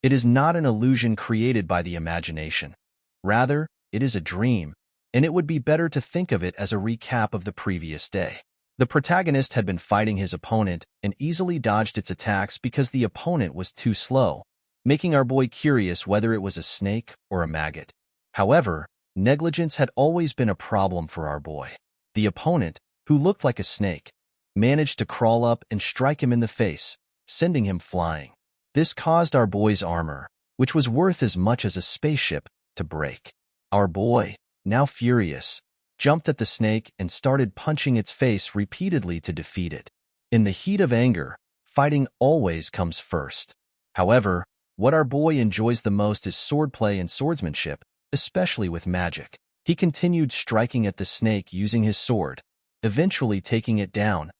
It is not an illusion created by the imagination. Rather, it is a dream, and it would be better to think of it as a recap of the previous day. The protagonist had been fighting his opponent and easily dodged its attacks because the opponent was too slow, making our boy curious whether it was a snake or a maggot. However, negligence had always been a problem for our boy. The opponent, who looked like a snake, managed to crawl up and strike him in the face, sending him flying. This caused our boy's armor, which was worth as much as a spaceship, to break. Our boy, now furious, jumped at the snake and started punching its face repeatedly to defeat it. In the heat of anger, fighting always comes first. However, what our boy enjoys the most is swordplay and swordsmanship, especially with magic. He continued striking at the snake using his sword, eventually taking it down.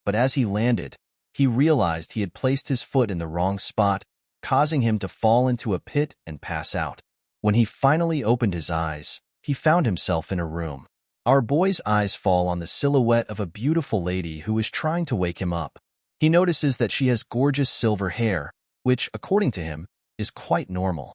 But as he landed, he realized he had placed his foot in the wrong spot, causing him to fall into a pit and pass out. When he finally opened his eyes, he found himself in a room. Our boy's eyes fall on the silhouette of a beautiful lady who is trying to wake him up. He notices that she has gorgeous silver hair, which, according to him, is quite normal.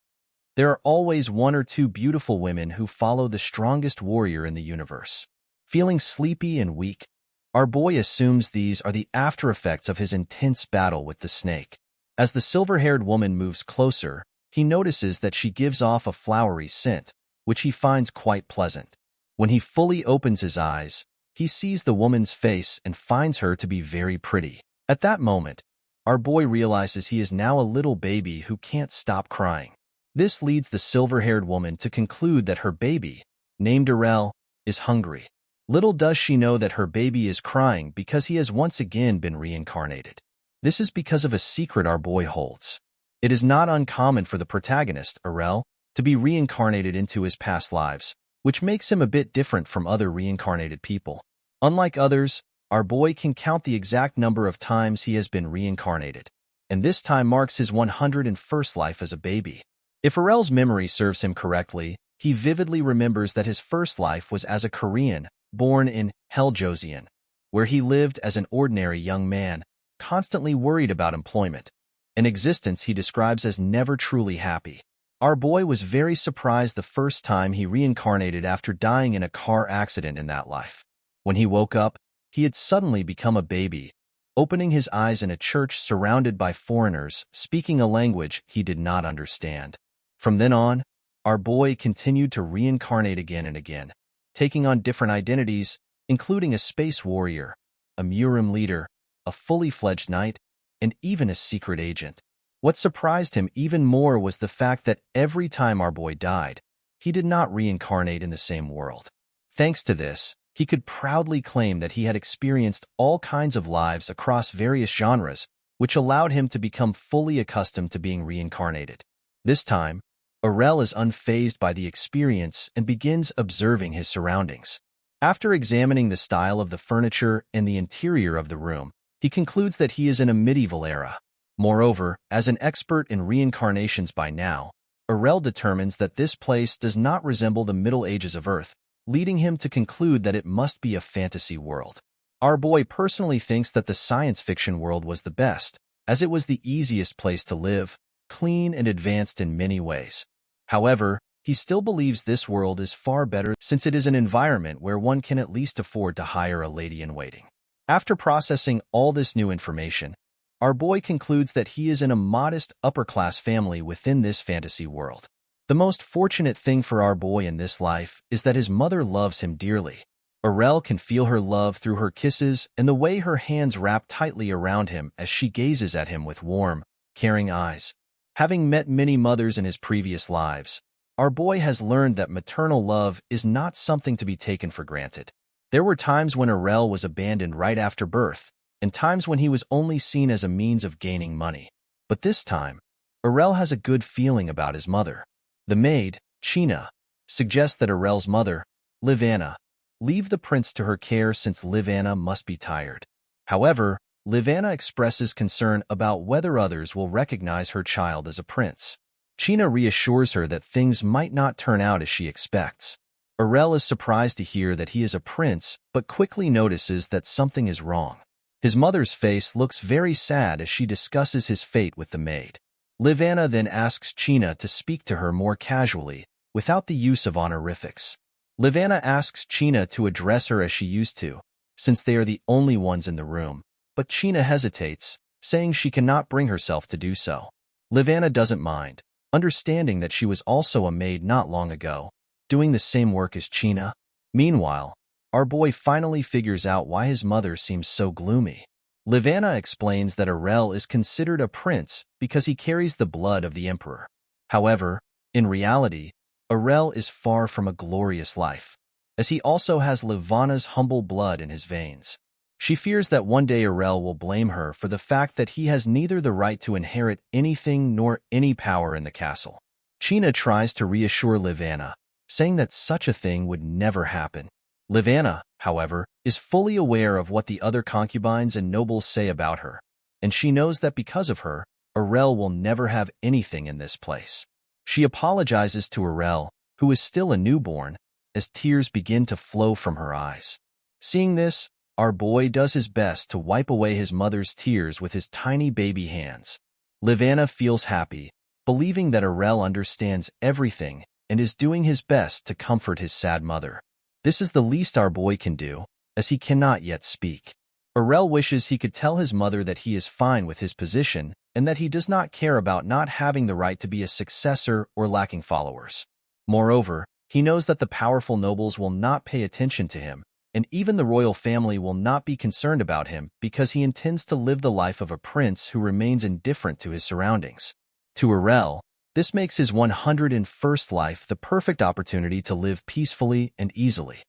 There are always one or two beautiful women who follow the strongest warrior in the universe. Feeling sleepy and weak, our boy assumes these are the after effects of his intense battle with the snake. As the silver-haired woman moves closer, he notices that she gives off a flowery scent, which he finds quite pleasant. When he fully opens his eyes, he sees the woman's face and finds her to be very pretty. At that moment, our boy realizes he is now a little baby who can't stop crying. This leads the silver-haired woman to conclude that her baby, named Arel, is hungry. Little does she know that her baby is crying because he has once again been reincarnated. This is because of a secret our boy holds. It is not uncommon for the protagonist, Arel, to be reincarnated into his past lives, which makes him a bit different from other reincarnated people. Unlike others, our boy can count the exact number of times he has been reincarnated, and this time marks his 101st life as a baby. If Arel's memory serves him correctly, he vividly remembers that his first life was as a Korean, born in Heljozian, where he lived as an ordinary young man, constantly worried about employment, an existence he describes as never truly happy. Our boy was very surprised the first time he reincarnated after dying in a car accident in that life. When he woke up, he had suddenly become a baby, opening his eyes in a church surrounded by foreigners speaking a language he did not understand. From then on, our boy continued to reincarnate again and again, taking on different identities, including a space warrior, a Murim leader, a fully fledged knight, and even a secret agent. What surprised him even more was the fact that every time our boy died, he did not reincarnate in the same world. Thanks to this, he could proudly claim that he had experienced all kinds of lives across various genres, which allowed him to become fully accustomed to being reincarnated. This time, Arel is unfazed by the experience and begins observing his surroundings. After examining the style of the furniture and the interior of the room, he concludes that he is in a medieval era. Moreover, as an expert in reincarnations by now, Arel determines that this place does not resemble the Middle Ages of Earth, leading him to conclude that it must be a fantasy world. Our boy personally thinks that the science fiction world was the best, as it was the easiest place to live, clean and advanced in many ways. However, he still believes this world is far better since it is an environment where one can at least afford to hire a lady-in-waiting. After processing all this new information, our boy concludes that he is in a modest upper-class family within this fantasy world. The most fortunate thing for our boy in this life is that his mother loves him dearly. Arel can feel her love through her kisses and the way her hands wrap tightly around him as she gazes at him with warm, caring eyes. Having met many mothers in his previous lives, our boy has learned that maternal love is not something to be taken for granted. There were times when Arel was abandoned right after birth, and times when he was only seen as a means of gaining money. But this time, Arel has a good feeling about his mother. The maid, China, suggests that Arel's mother, Livanna, leave the prince to her care since Livanna must be tired. However, Livanna expresses concern about whether others will recognize her child as a prince. China reassures her that things might not turn out as she expects. Arel is surprised to hear that he is a prince, but quickly notices that something is wrong. His mother's face looks very sad as she discusses his fate with the maid. Livanna then asks China to speak to her more casually, without the use of honorifics. Livanna asks China to address her as she used to, since they are the only ones in the room, but China hesitates, saying she cannot bring herself to do so. Livanna doesn't mind, understanding that she was also a maid not long ago, doing the same work as China. Meanwhile, our boy finally figures out why his mother seems so gloomy. Livanna explains that Arel is considered a prince because he carries the blood of the emperor. However, in reality, Arel is far from a glorious life, as he also has Livanna's humble blood in his veins. She fears that one day Arel will blame her for the fact that he has neither the right to inherit anything nor any power in the castle. China tries to reassure Livanna, saying that such a thing would never happen. Livanna, however, is fully aware of what the other concubines and nobles say about her, and she knows that because of her, Arel will never have anything in this place. She apologizes to Arel, who is still a newborn, as tears begin to flow from her eyes. Seeing this, our boy does his best to wipe away his mother's tears with his tiny baby hands. Livanna feels happy, believing that Arel understands everything and is doing his best to comfort his sad mother. This is the least our boy can do, as he cannot yet speak. Arel wishes he could tell his mother that he is fine with his position and that he does not care about not having the right to be a successor or lacking followers. Moreover, he knows that the powerful nobles will not pay attention to him, and even the royal family will not be concerned about him because he intends to live the life of a prince who remains indifferent to his surroundings. To Arel, this makes his 101st life the perfect opportunity to live peacefully and easily.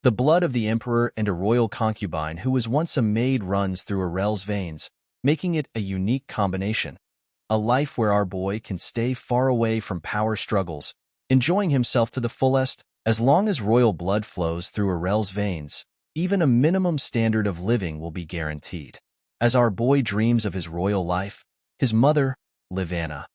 The blood of the emperor and a royal concubine who was once a maid runs through Arel's veins, making it a unique combination. A life where our boy can stay far away from power struggles, enjoying himself to the fullest. As long as royal blood flows through Arel's veins, even a minimum standard of living will be guaranteed. As our boy dreams of his royal life, his mother, Livanna,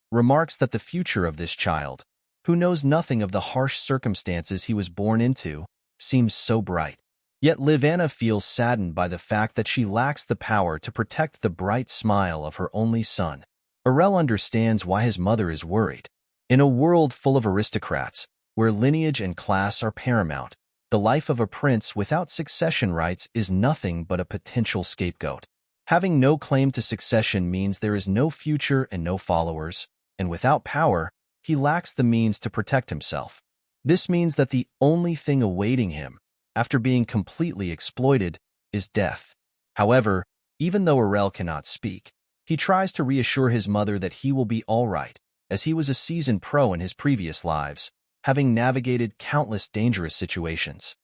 remarks that the future of this child, who knows nothing of the harsh circumstances he was born into, seems so bright. Yet Livanna feels saddened by the fact that she lacks the power to protect the bright smile of her only son. Arel understands why his mother is worried. In a world full of aristocrats, where lineage and class are paramount, the life of a prince without succession rights is nothing but a potential scapegoat. Having no claim to succession means there is no future and no followers, and without power, he lacks the means to protect himself. This means that the only thing awaiting him, after being completely exploited, is death. However, even though Arel cannot speak, he tries to reassure his mother that he will be all right, as he was a seasoned pro in his previous lives, having navigated countless dangerous situations.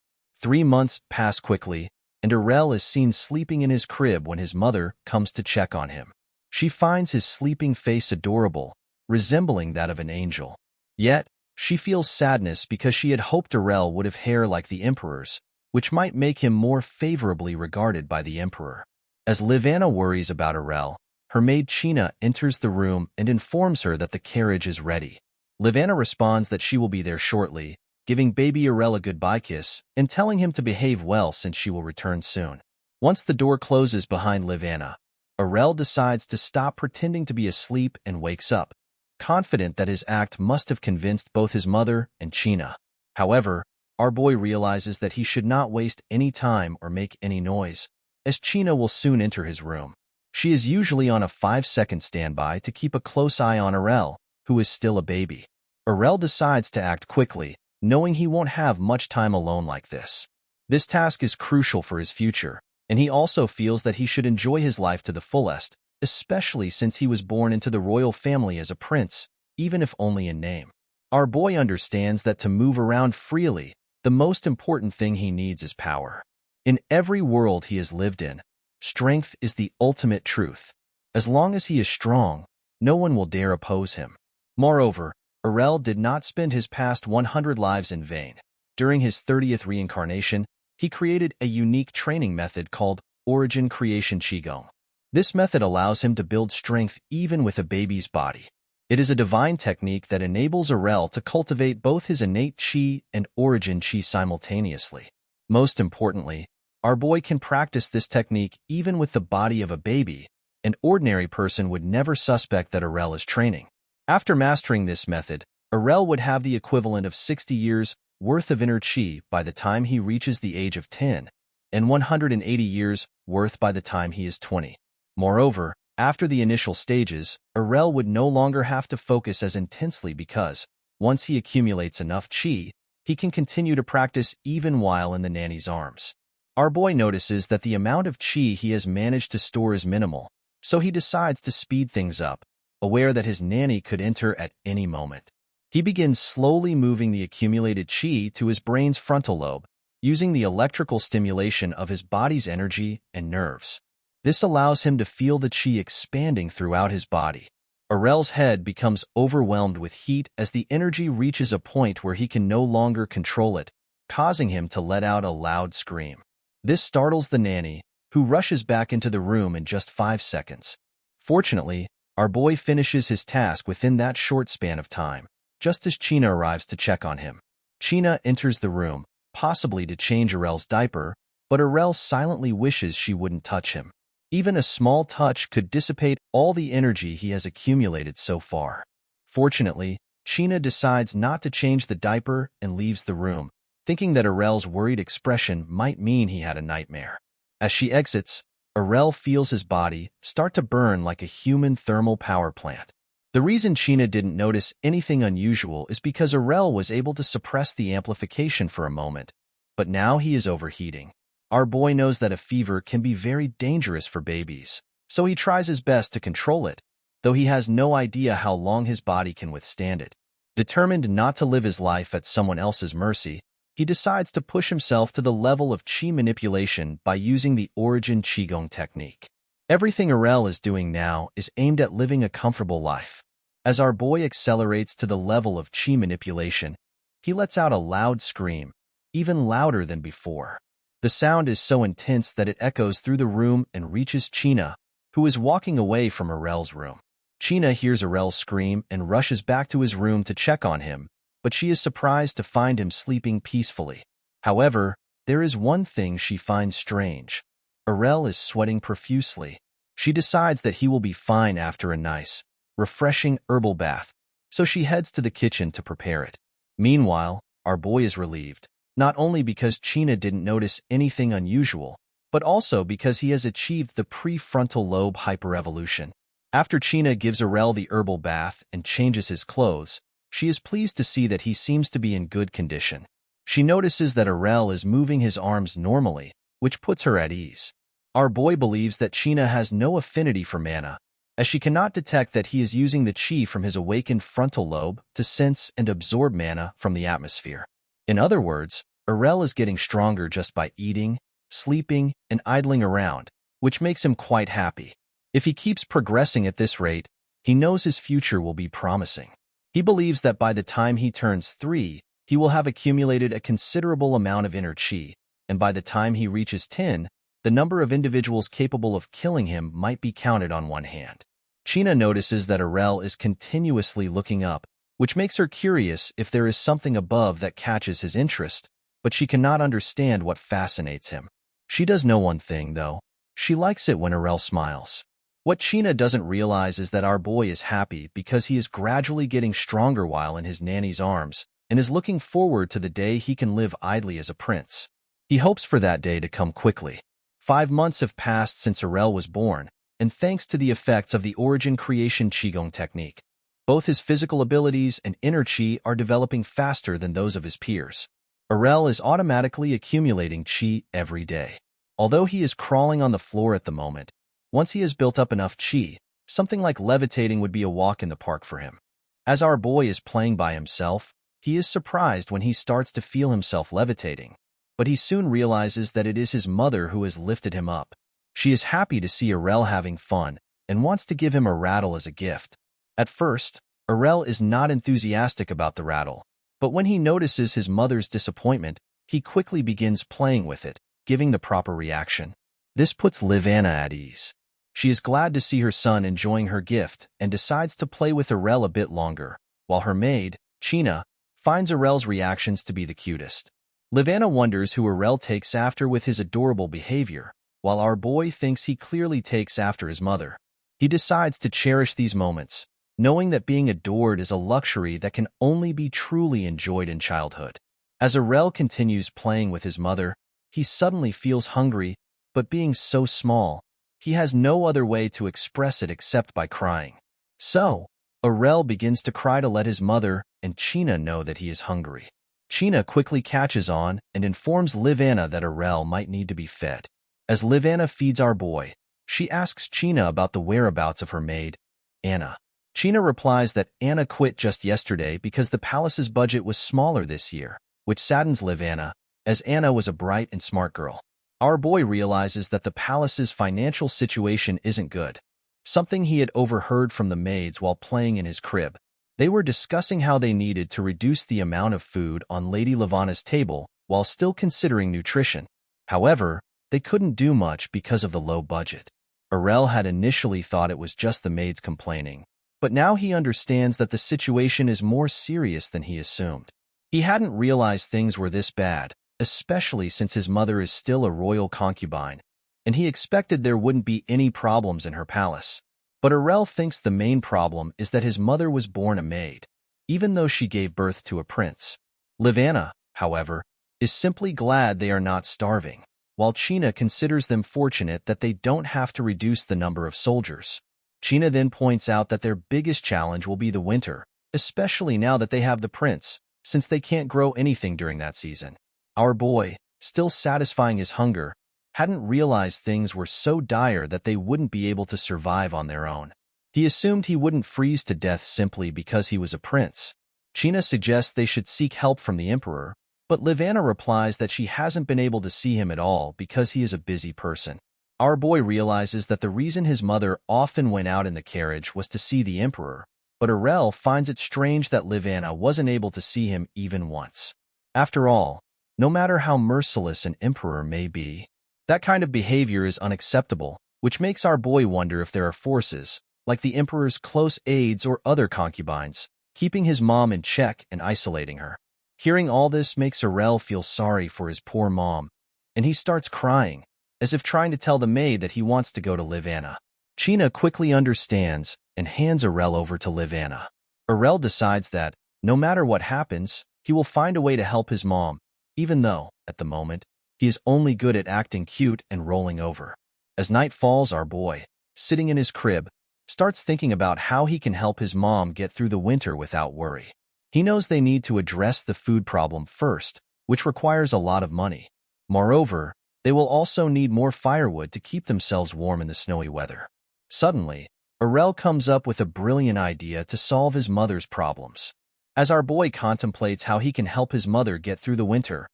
3 months pass quickly, and Arel is seen sleeping in his crib when his mother comes to check on him. She finds his sleeping face adorable, resembling that of an angel. Yet, she feels sadness because she had hoped Arel would have hair like the emperor's, which might make him more favorably regarded by the emperor. As Livanna worries about Arel, her maid China enters the room and informs her that the carriage is ready. Livanna responds that she will be there shortly, giving baby Arel a goodbye kiss and telling him to behave well since she will return soon. Once the door closes behind Livanna, Arel decides to stop pretending to be asleep and wakes up, confident that his act must have convinced both his mother and China. However, our boy realizes that he should not waste any time or make any noise, as China will soon enter his room. She is usually on a 5-second standby to keep a close eye on Arel, who is still a baby. Arel decides to act quickly, knowing he won't have much time alone like this. This task is crucial for his future, and he also feels that he should enjoy his life to the fullest, especially since he was born into the royal family as a prince, even if only in name. Our boy understands that to move around freely, the most important thing he needs is power. In every world he has lived in, strength is the ultimate truth. As long as he is strong, no one will dare oppose him. Moreover, Arel did not spend his past 100 lives in vain. During his 30th reincarnation, he created a unique training method called Origin Creation Qigong. This method allows him to build strength even with a baby's body. It is a divine technique that enables Arel to cultivate both his innate qi and origin qi simultaneously. Most importantly, our boy can practice this technique even with the body of a baby, An ordinary person would never suspect that Arel is training. After mastering this method, Arel would have the equivalent of 60 years worth of inner chi by the time he reaches the age of 10, and 180 years worth by the time he is 20. Moreover, after the initial stages, Arel would no longer have to focus as intensely because, once he accumulates enough chi, he can continue to practice even while in the nanny's arms. Our boy notices that the amount of chi he has managed to store is minimal, so he decides to speed things up, aware that his nanny could enter at any moment. He begins slowly moving the accumulated chi to his brain's frontal lobe, using the electrical stimulation of his body's energy and nerves. This allows him to feel the chi expanding throughout his body. Arel's head becomes overwhelmed with heat as the energy reaches a point where he can no longer control it, causing him to let out a loud scream. This startles the nanny, who rushes back into the room in just 5 seconds. Fortunately, our boy finishes his task within that short span of time, just as China arrives to check on him. China enters the room, possibly to change Arel's diaper, but Arel silently wishes she wouldn't touch him. Even a small touch could dissipate all the energy he has accumulated so far. Fortunately, China decides not to change the diaper and leaves the room, thinking that Arel's worried expression might mean he had a nightmare. As she exits, Arel feels his body start to burn like a human thermal power plant. The reason China didn't notice anything unusual is because Arel was able to suppress the amplification for a moment, but now he is overheating. Our boy knows that a fever can be very dangerous for babies, so he tries his best to control it, though he has no idea how long his body can withstand it. Determined not to live his life at someone else's mercy, he decides to push himself to the level of chi manipulation by using the origin qigong technique. Everything Arel is doing now is aimed at living a comfortable life. As our boy accelerates to the level of chi manipulation, he lets out a loud scream, even louder than before. The sound is so intense that it echoes through the room and reaches China, who is walking away from Arel's room. China hears Arel scream and rushes back to his room to check on him, but she is surprised to find him sleeping peacefully. However, there is one thing she finds strange. Arel is sweating profusely. She decides that he will be fine after a nice, refreshing herbal bath, so she heads to the kitchen to prepare it. Meanwhile, our boy is relieved, not only because China didn't notice anything unusual, but also because he has achieved the prefrontal lobe hyperevolution. After China gives Arel the herbal bath and changes his clothes, she is pleased to see that he seems to be in good condition. She notices that Arel is moving his arms normally, which puts her at ease. Our boy believes that China has no affinity for mana, as she cannot detect that he is using the chi from his awakened frontal lobe to sense and absorb mana from the atmosphere. In other words, Arel is getting stronger just by eating, sleeping, and idling around, which makes him quite happy. If he keeps progressing at this rate, he knows his future will be promising. He believes that by the time he turns 3, he will have accumulated a considerable amount of inner chi, and by the time he reaches 10, the number of individuals capable of killing him might be counted on one hand. China notices that Arel is continuously looking up, which makes her curious if there is something above that catches his interest, but she cannot understand what fascinates him. She does know one thing, though. She likes it when Arel smiles. What China doesn't realize is that our boy is happy because he is gradually getting stronger while in his nanny's arms and is looking forward to the day he can live idly as a prince. He hopes for that day to come quickly. 5 months have passed since Arel was born, and thanks to the effects of the origin creation qigong technique, both his physical abilities and inner chi are developing faster than those of his peers. Arel is automatically accumulating chi every day. Although he is crawling on the floor at the moment, once he has built up enough chi, something like levitating would be a walk in the park for him. As our boy is playing by himself, he is surprised when he starts to feel himself levitating, but he soon realizes that it is his mother who has lifted him up. She is happy to see Arel having fun and wants to give him a rattle as a gift. At first, Arel is not enthusiastic about the rattle, but when he notices his mother's disappointment, he quickly begins playing with it, giving the proper reaction. This puts Livana at ease. She is glad to see her son enjoying her gift and decides to play with Arel a bit longer, while her maid, China, finds Arel's reactions to be the cutest. Livana wonders who Arel takes after with his adorable behavior, while our boy thinks he clearly takes after his mother. He decides to cherish these moments, knowing that being adored is a luxury that can only be truly enjoyed in childhood. As Arel continues playing with his mother, he suddenly feels hungry, but being so small, he has no other way to express it except by crying. So, Arel begins to cry to let his mother and China know that he is hungry. China quickly catches on and informs Livanna that Arel might need to be fed. As Livanna feeds our boy, she asks China about the whereabouts of her maid, Anna. China replies that Anna quit just yesterday because the palace's budget was smaller this year, which saddens Livanna, as Anna was a bright and smart girl. Our boy realizes that the palace's financial situation isn't good, something he had overheard from the maids while playing in his crib. They were discussing how they needed to reduce the amount of food on Lady Livanna's table while still considering nutrition. However, they couldn't do much because of the low budget. Arel had initially thought it was just the maids complaining, but now he understands that the situation is more serious than he assumed. He hadn't realized things were this bad, especially since his mother is still a royal concubine, and he expected there wouldn't be any problems in her palace. But Arel thinks the main problem is that his mother was born a maid, even though she gave birth to a prince. Livanna, however, is simply glad they are not starving, while China considers them fortunate that they don't have to reduce the number of soldiers. China then points out that their biggest challenge will be the winter, especially now that they have the prince, since they can't grow anything during that season. Our boy, still satisfying his hunger, hadn't realized things were so dire that they wouldn't be able to survive on their own. He assumed he wouldn't freeze to death simply because he was a prince. China suggests they should seek help from the emperor, but Livanna replies that she hasn't been able to see him at all because he is a busy person. Our boy realizes that the reason his mother often went out in the carriage was to see the emperor, but Arel finds it strange that Livanna wasn't able to see him even once. After all, no matter how merciless an emperor may be, that kind of behavior is unacceptable, which makes our boy wonder if there are forces, like the emperor's close aides or other concubines, keeping his mom in check and isolating her. Hearing all this makes Arel feel sorry for his poor mom, and he starts crying, as if trying to tell the maid that he wants to go to Livanna. China quickly understands and hands Arel over to Livanna. Arel decides that, no matter what happens, he will find a way to help his mom, even though, at the moment, he is only good at acting cute and rolling over. As night falls, our boy, sitting in his crib, starts thinking about how he can help his mom get through the winter without worry. He knows they need to address the food problem first, which requires a lot of money. Moreover, they will also need more firewood to keep themselves warm in the snowy weather. Suddenly, Arel comes up with a brilliant idea to solve his mother's problems. As our boy contemplates how he can help his mother get through the winter,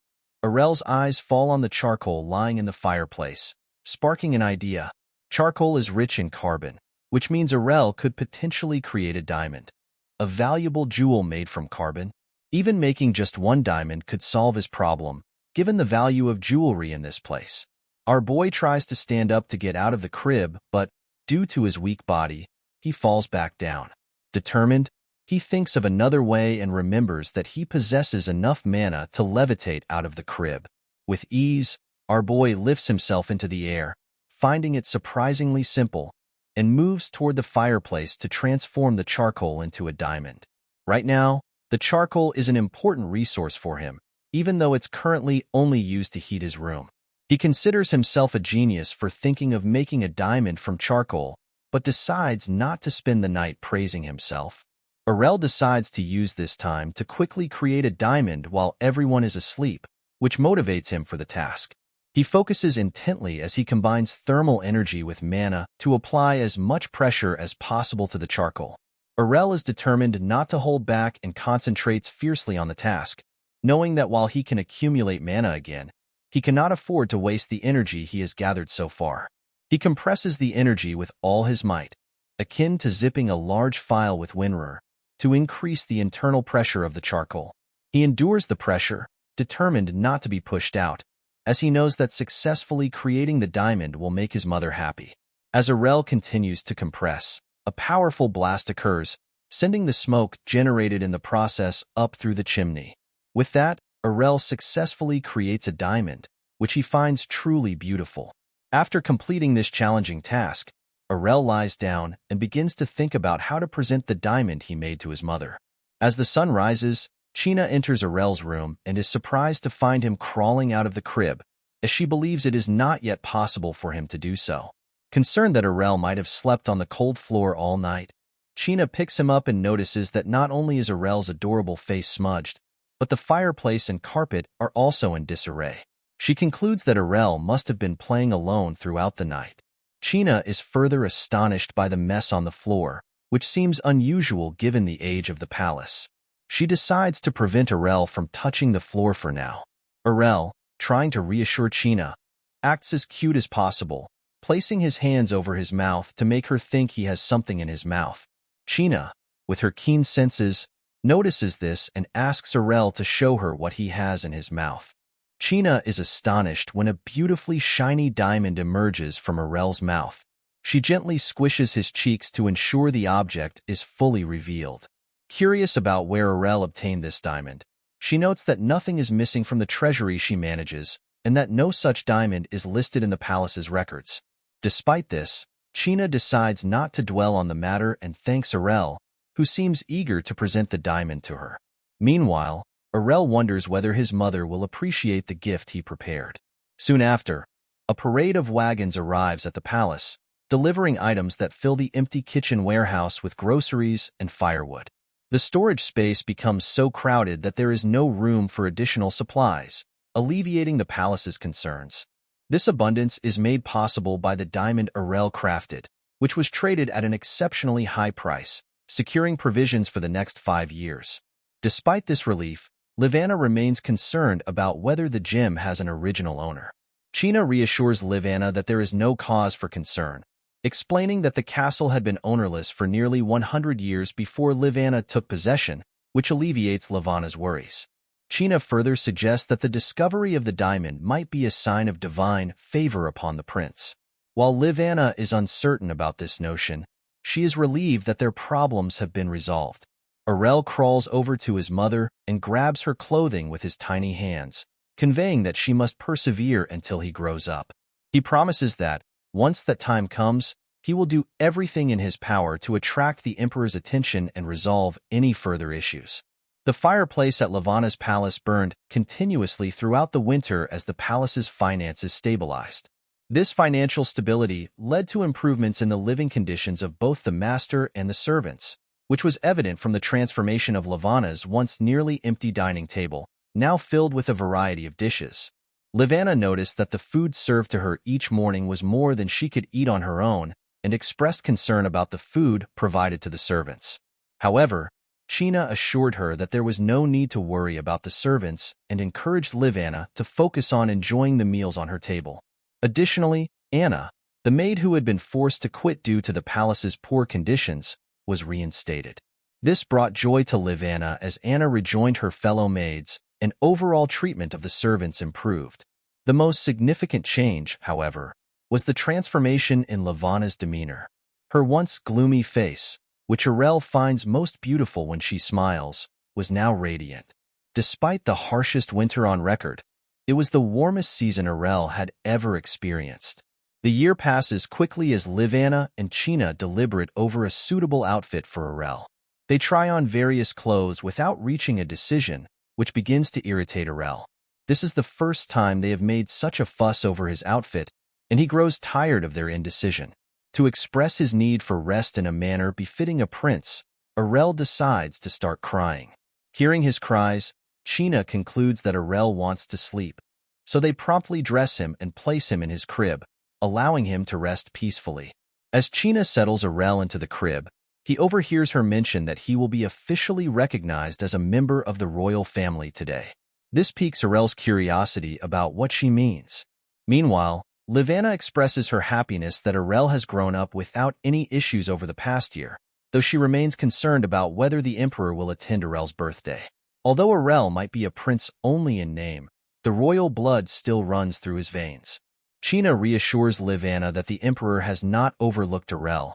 Arel's eyes fall on the charcoal lying in the fireplace, sparking an idea. Charcoal is rich in carbon, which means Arel could potentially create a diamond, a valuable jewel made from carbon. Even making just one diamond could solve his problem, given the value of jewelry in this place. Our boy tries to stand up to get out of the crib, but, due to his weak body, he falls back down. Determined, he thinks of another way and remembers that he possesses enough mana to levitate out of the crib. With ease, our boy lifts himself into the air, finding it surprisingly simple, and moves toward the fireplace to transform the charcoal into a diamond. Right now, the charcoal is an important resource for him, even though it's currently only used to heat his room. He considers himself a genius for thinking of making a diamond from charcoal, but decides not to spend the night praising himself. Arel decides to use this time to quickly create a diamond while everyone is asleep, which motivates him for the task. He focuses intently as he combines thermal energy with mana to apply as much pressure as possible to the charcoal. Arel is determined not to hold back and concentrates fiercely on the task, knowing that while he can accumulate mana again, he cannot afford to waste the energy he has gathered so far. He compresses the energy with all his might, akin to zipping a large file with WinRAR, to increase the internal pressure of the charcoal. He endures the pressure, determined not to be pushed out, as he knows that successfully creating the diamond will make his mother happy. As Arel continues to compress, a powerful blast occurs, sending the smoke generated in the process up through the chimney. With that, Arel successfully creates a diamond, which he finds truly beautiful. After completing this challenging task, Arel lies down and begins to think about how to present the diamond he made to his mother. As the sun rises, China enters Arel's room and is surprised to find him crawling out of the crib, as she believes it is not yet possible for him to do so. Concerned that Arel might have slept on the cold floor all night, China picks him up and notices that not only is Arel's adorable face smudged, but the fireplace and carpet are also in disarray. She concludes that Arel must have been playing alone throughout the night. China is further astonished by the mess on the floor, which seems unusual given the age of the palace. She decides to prevent Arel from touching the floor for now. Arel, trying to reassure China, acts as cute as possible, placing his hands over his mouth to make her think he has something in his mouth. China, with her keen senses, notices this and asks Arel to show her what he has in his mouth. China is astonished when a beautifully shiny diamond emerges from Arel's mouth. She gently squishes his cheeks to ensure the object is fully revealed. Curious about where Arel obtained this diamond, she notes that nothing is missing from the treasury she manages and that no such diamond is listed in the palace's records. Despite this, China decides not to dwell on the matter and thanks Arel, who seems eager to present the diamond to her. Meanwhile, Arel wonders whether his mother will appreciate the gift he prepared. Soon after, a parade of wagons arrives at the palace, delivering items that fill the empty kitchen warehouse with groceries and firewood. The storage space becomes so crowded that there is no room for additional supplies, alleviating the palace's concerns. This abundance is made possible by the diamond Arel crafted, which was traded at an exceptionally high price, securing provisions for the next 5 years. Despite this relief, Livanna remains concerned about whether the gem has an original owner. China reassures Livanna that there is no cause for concern, explaining that the castle had been ownerless for nearly 100 years before Livanna took possession, which alleviates Livanna's worries. China further suggests that the discovery of the diamond might be a sign of divine favor upon the prince. While Livanna is uncertain about this notion, she is relieved that their problems have been resolved. Arel crawls over to his mother and grabs her clothing with his tiny hands, conveying that she must persevere until he grows up. He promises that, once that time comes, he will do everything in his power to attract the emperor's attention and resolve any further issues. The fireplace at Livanna's palace burned continuously throughout the winter as the palace's finances stabilized. This financial stability led to improvements in the living conditions of both the master and the servants, which was evident from the transformation of Livanna's once nearly empty dining table, now filled with a variety of dishes. Livanna noticed that the food served to her each morning was more than she could eat on her own and expressed concern about the food provided to the servants. However, China assured her that there was no need to worry about the servants and encouraged Livanna to focus on enjoying the meals on her table. Additionally, Anna, the maid who had been forced to quit due to the palace's poor conditions, was reinstated. This brought joy to Livanna as Anna rejoined her fellow maids, and overall treatment of the servants improved. The most significant change, however, was the transformation in Livanna's demeanor. Her once gloomy face, which Arel finds most beautiful when she smiles, was now radiant. Despite the harshest winter on record, it was the warmest season Arel had ever experienced. The year passes quickly as Livanna and China deliberate over a suitable outfit for Arel. They try on various clothes without reaching a decision, which begins to irritate Arel. This is the first time they have made such a fuss over his outfit, and he grows tired of their indecision. To express his need for rest in a manner befitting a prince, Arel decides to start crying. Hearing his cries, China concludes that Arel wants to sleep, so they promptly dress him and place him in his crib, allowing him to rest peacefully. As China settles Arel into the crib, he overhears her mention that he will be officially recognized as a member of the royal family today. This piques Arel's curiosity about what she means. Meanwhile, Livanna expresses her happiness that Arel has grown up without any issues over the past year, though she remains concerned about whether the emperor will attend Arel's birthday. Although Arel might be a prince only in name, the royal blood still runs through his veins. China reassures Livanna that the emperor has not overlooked Arel.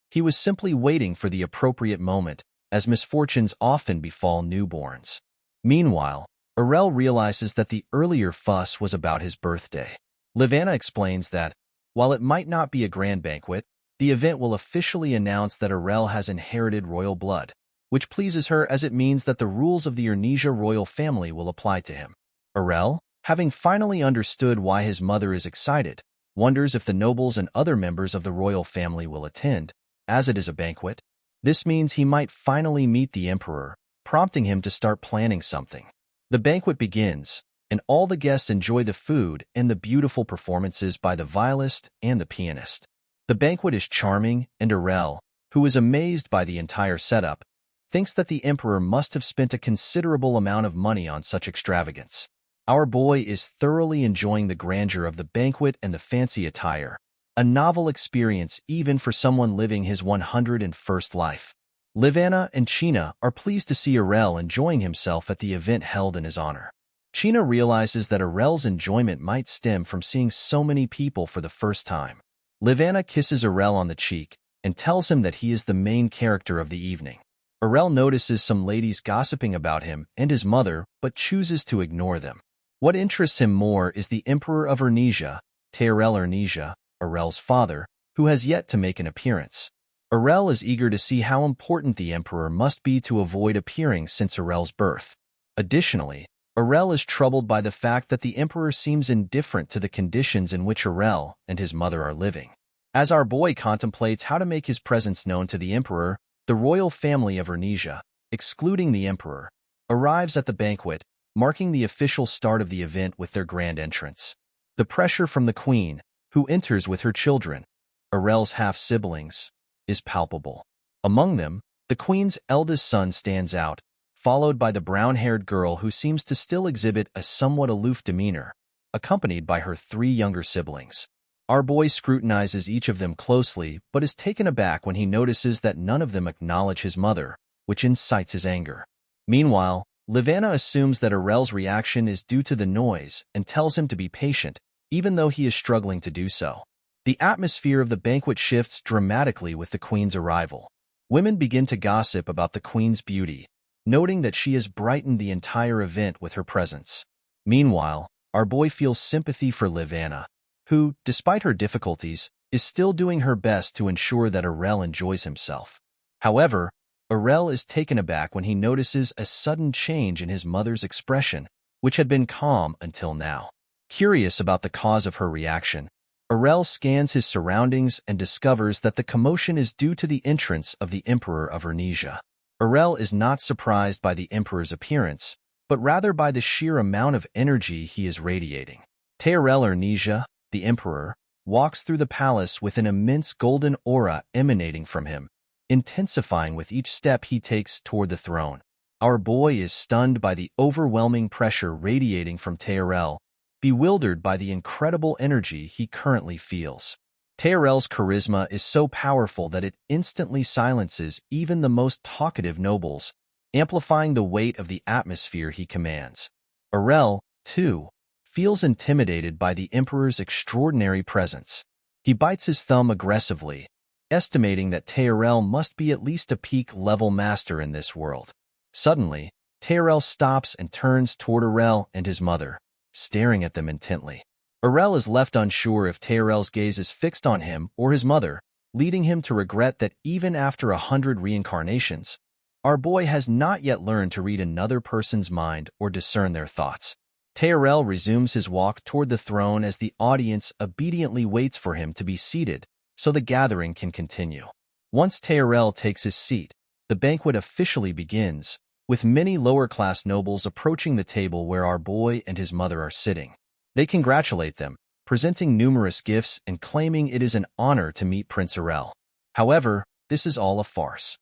He was simply waiting for the appropriate moment, as misfortunes often befall newborns. Meanwhile, Arel realizes that the earlier fuss was about his birthday. Livanna explains that, while it might not be a grand banquet, the event will officially announce that Arel has inherited royal blood, which pleases her as it means that the rules of the Ernesia royal family will apply to him. Arel, having finally understood why his mother is excited, wonders if the nobles and other members of the royal family will attend, as it is a banquet. This means he might finally meet the emperor, prompting him to start planning something. The banquet begins, and all the guests enjoy the food and the beautiful performances by the violist and the pianist. The banquet is charming, and Arel, who is amazed by the entire setup, thinks that the emperor must have spent a considerable amount of money on such extravagance. Our boy is thoroughly enjoying the grandeur of the banquet and the fancy attire, a novel experience even for someone living his 101st life. Livana and China are pleased to see Arel enjoying himself at the event held in his honor. China realizes that Arel's enjoyment might stem from seeing so many people for the first time. Livana kisses Arel on the cheek and tells him that he is the main character of the evening. Arel notices some ladies gossiping about him and his mother, but chooses to ignore them. What interests him more is the Emperor of Ernesia, Arel Ernesia, Arel's father, who has yet to make an appearance. Arel is eager to see how important the emperor must be to avoid appearing since Arel's birth. Additionally, Arel is troubled by the fact that the emperor seems indifferent to the conditions in which Arel and his mother are living. As our boy contemplates how to make his presence known to the emperor, the royal family of Ernesia, excluding the emperor, arrives at the banquet, marking the official start of the event with their grand entrance. The pressure from the queen, who enters with her children, Arel's half-siblings, is palpable. Among them, the queen's eldest son stands out, followed by the brown-haired girl who seems to still exhibit a somewhat aloof demeanor, accompanied by her 3 younger siblings. Our boy scrutinizes each of them closely, but is taken aback when he notices that none of them acknowledge his mother, which incites his anger. Meanwhile, Livana assumes that Arel's reaction is due to the noise and tells him to be patient, even though he is struggling to do so. The atmosphere of the banquet shifts dramatically with the queen's arrival. Women begin to gossip about the queen's beauty, noting that she has brightened the entire event with her presence. Meanwhile, our boy feels sympathy for Livana, who, despite her difficulties, is still doing her best to ensure that Arel enjoys himself. However, Arel is taken aback when he notices a sudden change in his mother's expression, which had been calm until now. Curious about the cause of her reaction, Arel scans his surroundings and discovers that the commotion is due to the entrance of the Emperor of Ernesia. Arel is not surprised by the Emperor's appearance, but rather by the sheer amount of energy he is radiating. Arel Ernesia, the Emperor, walks through the palace with an immense golden aura emanating from him, intensifying with each step he takes toward the throne. Our boy is stunned by the overwhelming pressure radiating from Arel, bewildered by the incredible energy he currently feels. Arel's charisma is so powerful that it instantly silences even the most talkative nobles, amplifying the weight of the atmosphere he commands. Arel, too, feels intimidated by the Emperor's extraordinary presence. He bites his thumb aggressively, estimating that Arel must be at least a peak-level master in this world. Suddenly, Arel stops and turns toward Arel and his mother, staring at them intently. Arel is left unsure if Arel's gaze is fixed on him or his mother, leading him to regret that even after 100 reincarnations, our boy has not yet learned to read another person's mind or discern their thoughts. Arel resumes his walk toward the throne as the audience obediently waits for him to be seated so the gathering can continue. Once Arel takes his seat, the banquet officially begins, with many lower-class nobles approaching the table where our boy and his mother are sitting. They congratulate them, presenting numerous gifts and claiming it is an honor to meet Prince Arel. However, this is all a farce.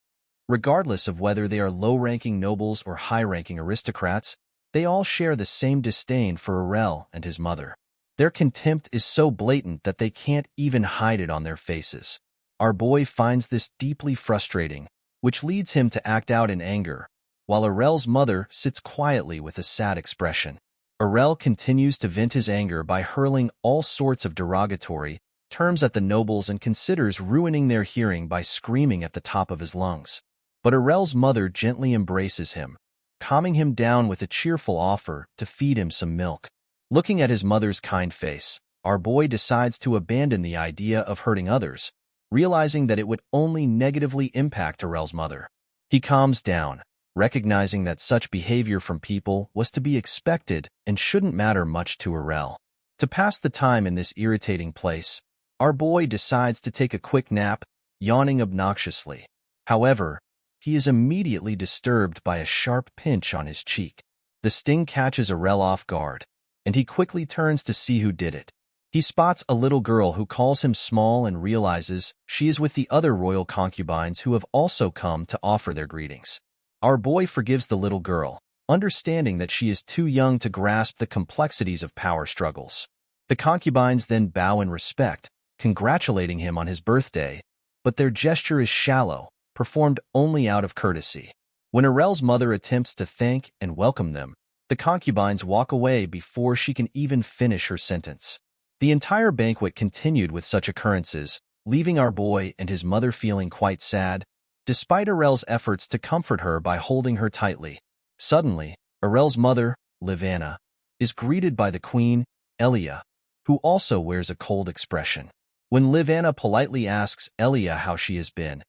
Regardless of whether they are low-ranking nobles or high-ranking aristocrats, they all share the same disdain for Arel and his mother. Their contempt is so blatant that they can't even hide it on their faces. Our boy finds this deeply frustrating, which leads him to act out in anger, while Arel's mother sits quietly with a sad expression. Arel continues to vent his anger by hurling all sorts of derogatory terms at the nobles and considers ruining their hearing by screaming at the top of his lungs. But Arel's mother gently embraces him, calming him down with a cheerful offer to feed him some milk. Looking at his mother's kind face, our boy decides to abandon the idea of hurting others, realizing that it would only negatively impact Arel's mother. He calms down, recognizing that such behavior from people was to be expected and shouldn't matter much to Arel. To pass the time in this irritating place, our boy decides to take a quick nap, yawning obnoxiously. However, he is immediately disturbed by a sharp pinch on his cheek. The sting catches Arel off guard, and he quickly turns to see who did it. He spots a little girl who calls him small and realizes she is with the other royal concubines who have also come to offer their greetings. Our boy forgives the little girl, understanding that she is too young to grasp the complexities of power struggles. The concubines then bow in respect, congratulating him on his birthday, but their gesture is shallow, performed only out of courtesy. When Arel's mother attempts to thank and welcome them, the concubines walk away before she can even finish her sentence. The entire banquet continued with such occurrences, leaving our boy and his mother feeling quite sad, despite Arel's efforts to comfort her by holding her tightly. Suddenly, Arel's mother, Livana, is greeted by the queen, Elia, who also wears a cold expression. When Livana politely asks Elia how she has been,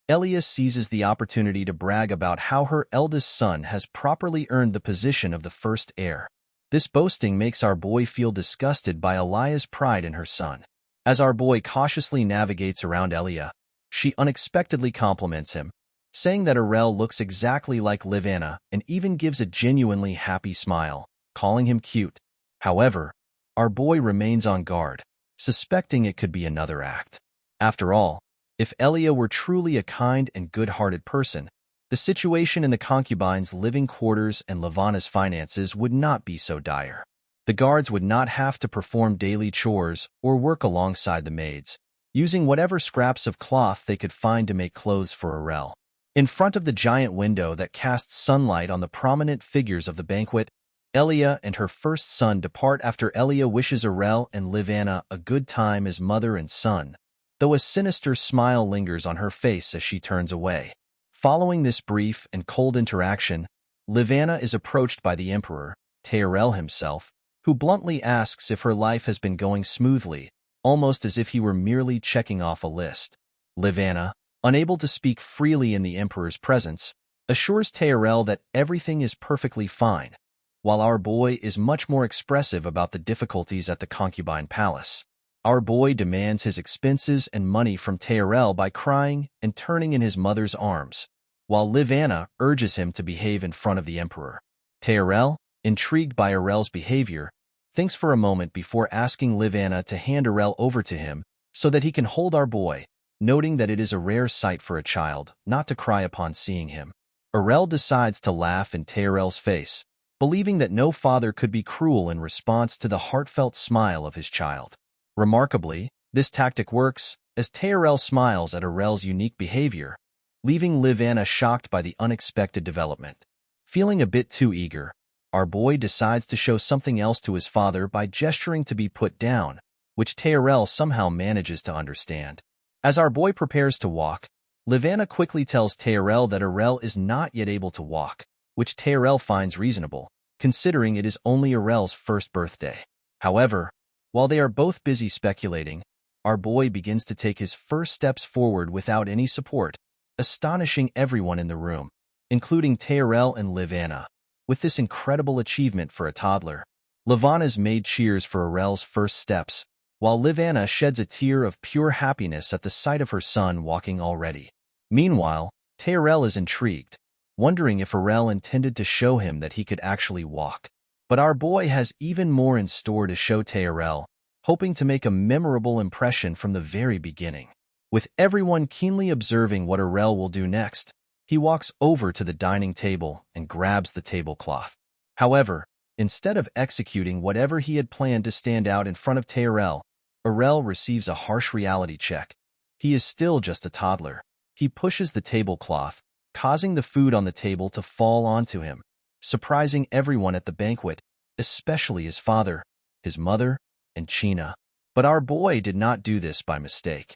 Elia seizes the opportunity to brag about how her eldest son has properly earned the position of the first heir. This boasting makes our boy feel disgusted by Elia's pride in her son. As our boy cautiously navigates around Elia, she unexpectedly compliments him, saying that Arel looks exactly like Livana and even gives a genuinely happy smile, calling him cute. However, our boy remains on guard, suspecting it could be another act. After all, if Elia were truly a kind and good-hearted person, the situation in the concubines' living quarters and Livana's finances would not be so dire. The guards would not have to perform daily chores or work alongside the maids, using whatever scraps of cloth they could find to make clothes for Arel. In front of the giant window that casts sunlight on the prominent figures of the banquet, Elia and her first son depart after Elia wishes Arel and Livana a good time as mother and son, though a sinister smile lingers on her face as she turns away. Following this brief and cold interaction, Livana is approached by the emperor, Arel himself, who bluntly asks if her life has been going smoothly, almost as if he were merely checking off a list. Livana, unable to speak freely in the emperor's presence, assures Arel that everything is perfectly fine, while our boy is much more expressive about the difficulties at the concubine palace. Our boy demands his expenses and money from Arel by crying and turning in his mother's arms, while Livana urges him to behave in front of the emperor. Arel, intrigued by Arel's behavior, thinks for a moment before asking Livana to hand Arel over to him so that he can hold our boy, noting that it is a rare sight for a child not to cry upon seeing him. Arel decides to laugh in Arel's face, believing that no father could be cruel in response to the heartfelt smile of his child. Remarkably, this tactic works, as Arel smiles at Arel's unique behavior, leaving Livana shocked by the unexpected development. Feeling a bit too eager, our boy decides to show something else to his father by gesturing to be put down, which Arel somehow manages to understand. As our boy prepares to walk, Livana quickly tells Arel that Arel is not yet able to walk, which Arel finds reasonable, considering it is only Arel's first birthday. However, while they are both busy speculating, our boy begins to take his first steps forward without any support, astonishing everyone in the room, including Arel and Livana. With this incredible achievement for a toddler, Livana's maid cheers for Arel's first steps, while Livana sheds a tear of pure happiness at the sight of her son walking already. Meanwhile, Arel is intrigued, wondering if Arel intended to show him that he could actually walk. But our boy has even more in store to show Arel, hoping to make a memorable impression from the very beginning. With everyone keenly observing what Arel will do next, he walks over to the dining table and grabs the tablecloth. However, instead of executing whatever he had planned to stand out in front of Arel, Arel receives a harsh reality check. He is still just a toddler. He pushes the tablecloth, causing the food on the table to fall onto him, surprising everyone at the banquet, especially his father, his mother, and China. But our boy did not do this by mistake.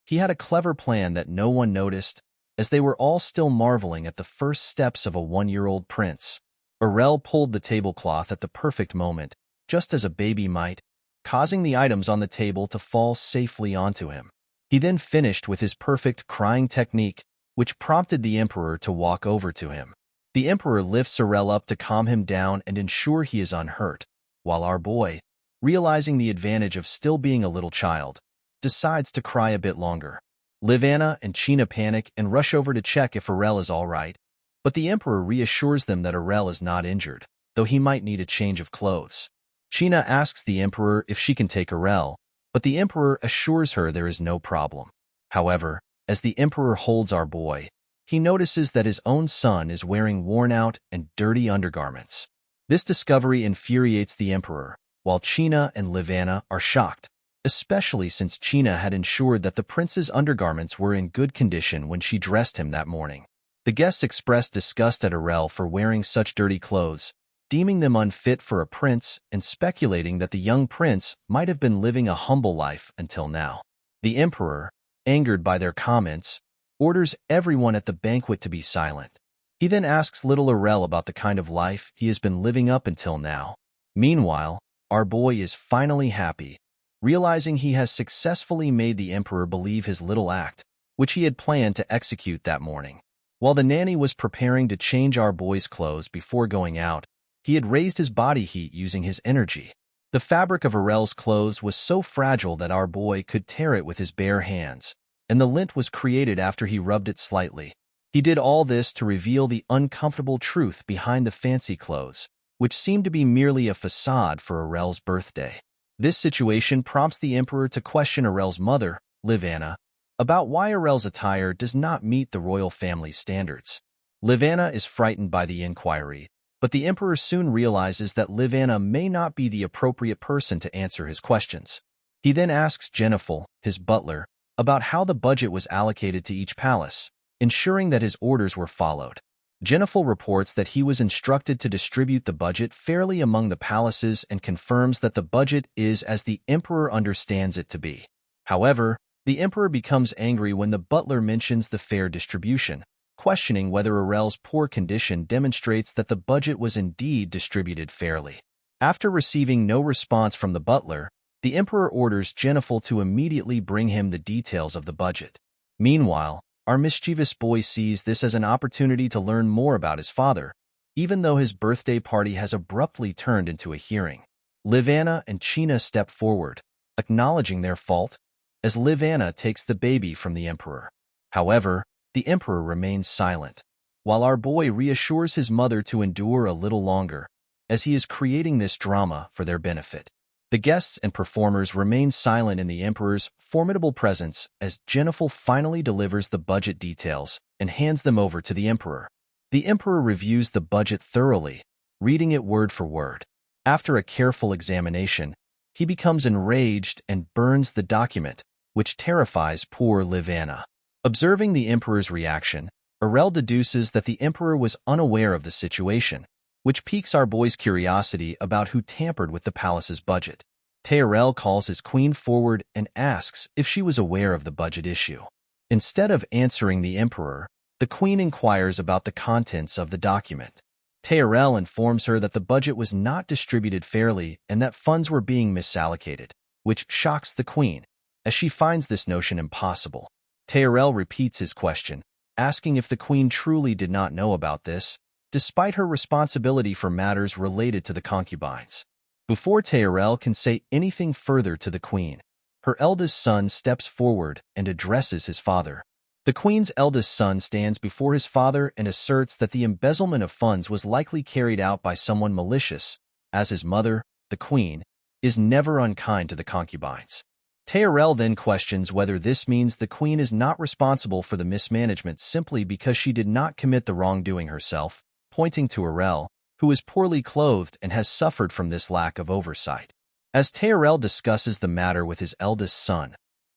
He had a clever plan that no one noticed, as they were all still marveling at the first steps of a one-year-old prince. Arel pulled the tablecloth at the perfect moment, just as a baby might, causing the items on the table to fall safely onto him. He then finished with his perfect crying technique, which prompted the emperor to walk over to him. The emperor lifts Arel up to calm him down and ensure he is unhurt, while our boy, realizing the advantage of still being a little child, decides to cry a bit longer. Livanna and China panic and rush over to check if Arel is all right, but the emperor reassures them that Arel is not injured, though he might need a change of clothes. China asks the emperor if she can take Arel, but the emperor assures her there is no problem. However, as the emperor holds our boy, he notices that his own son is wearing worn-out and dirty undergarments. This discovery infuriates the emperor, while China and Livanna are shocked, especially since China had ensured that the prince's undergarments were in good condition when she dressed him that morning. The guests expressed disgust at Arel for wearing such dirty clothes, deeming them unfit for a prince and speculating that the young prince might have been living a humble life until now. The emperor, angered by their comments, orders everyone at the banquet to be silent. He then asks little Arel about the kind of life he has been living up until now. Meanwhile, our boy is finally happy, realizing he has successfully made the emperor believe his little act, which he had planned to execute that morning. While the nanny was preparing to change our boy's clothes before going out, he had raised his body heat using his energy. The fabric of Arel's clothes was so fragile that our boy could tear it with his bare hands, and the lint was created after he rubbed it slightly. He did all this to reveal the uncomfortable truth behind the fancy clothes, which seemed to be merely a facade for Arel's birthday. This situation prompts the emperor to question Arel's mother, Livanna, about why Arel's attire does not meet the royal family's standards. Livanna is frightened by the inquiry, but the emperor soon realizes that Livanna may not be the appropriate person to answer his questions. He then asks Jennifer, his butler, about how the budget was allocated to each palace, ensuring that his orders were followed. Jennifer reports that he was instructed to distribute the budget fairly among the palaces and confirms that the budget is as the emperor understands it to be. However, the emperor becomes angry when the butler mentions the fair distribution, questioning whether Arel's poor condition demonstrates that the budget was indeed distributed fairly. After receiving no response from the butler, the emperor orders Jennifer to immediately bring him the details of the budget. Meanwhile, our mischievous boy sees this as an opportunity to learn more about his father, even though his birthday party has abruptly turned into a hearing. Livanna and China step forward, acknowledging their fault, as Livanna takes the baby from the emperor. However, the emperor remains silent, while our boy reassures his mother to endure a little longer, as he is creating this drama for their benefit. The guests and performers remain silent in the emperor's formidable presence as Jennifer finally delivers the budget details and hands them over to the emperor. The emperor reviews the budget thoroughly, reading it word for word. After a careful examination, he becomes enraged and burns the document, which terrifies poor Livanna. Observing the emperor's reaction, Arel deduces that the emperor was unaware of the situation, which piques our boy's curiosity about who tampered with the palace's budget. Arel calls his queen forward and asks if she was aware of the budget issue. Instead of answering the emperor, the queen inquires about the contents of the document. Arel informs her that the budget was not distributed fairly and that funds were being misallocated, which shocks the queen, as she finds this notion impossible. Arel repeats his question, asking if the queen truly did not know about this, despite her responsibility for matters related to the concubines. Before Arel can say anything further to the queen, her eldest son steps forward and addresses his father. The queen's eldest son stands before his father and asserts that the embezzlement of funds was likely carried out by someone malicious, as his mother, the queen, is never unkind to the concubines. Arel then questions whether this means the queen is not responsible for the mismanagement simply because she did not commit the wrongdoing herself, pointing to Arel, who is poorly clothed and has suffered from this lack of oversight. As Arel discusses the matter with his eldest son,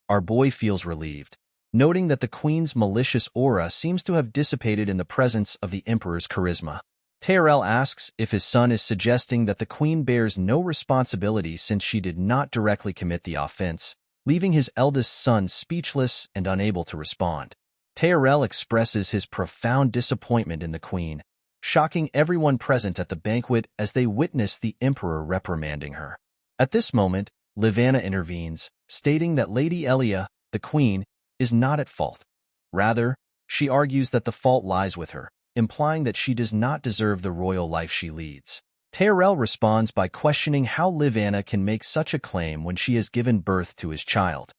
our boy feels relieved, noting that the queen's malicious aura seems to have dissipated in the presence of the emperor's charisma. Arel asks if his son is suggesting that the queen bears no responsibility since she did not directly commit the offense, leaving his eldest son speechless and unable to respond. Arel expresses his profound disappointment in the queen, shocking everyone present at the banquet as they witness the emperor reprimanding her. At this moment, Livanna intervenes, stating that Lady Elia, the queen, is not at fault. Rather, she argues that the fault lies with her, implying that she does not deserve the royal life she leads. Arel responds by questioning how Livanna can make such a claim when she has given birth to his child,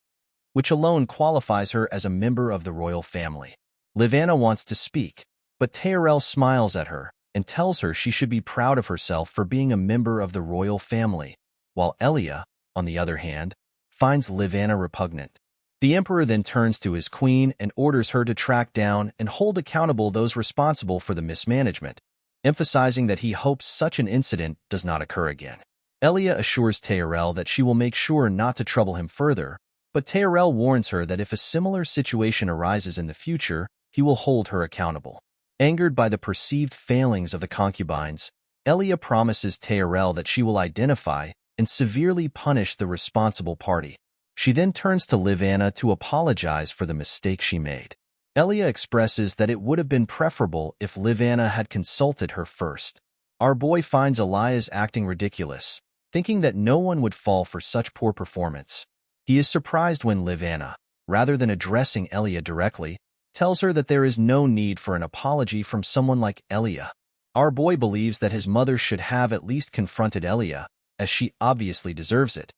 which alone qualifies her as a member of the royal family. Livanna wants to speak, but Arel smiles at her and tells her she should be proud of herself for being a member of the royal family, while Elia, on the other hand, finds Livanna repugnant. The emperor then turns to his queen and orders her to track down and hold accountable those responsible for the mismanagement, emphasizing that he hopes such an incident does not occur again. Elia assures Arel that she will make sure not to trouble him further, but Arel warns her that if a similar situation arises in the future, he will hold her accountable. Angered by the perceived failings of the concubines, Elia promises Arel that she will identify and severely punish the responsible party. She then turns to Livanna to apologize for the mistake she made. Elia expresses that it would have been preferable if Livanna had consulted her first. Our boy finds Elias acting ridiculous, thinking that no one would fall for such poor performance. He is surprised when Livanna, rather than addressing Elia directly, tells her that there is no need for an apology from someone like Elia. Our boy believes that his mother should have at least confronted Elia, as she obviously deserves it.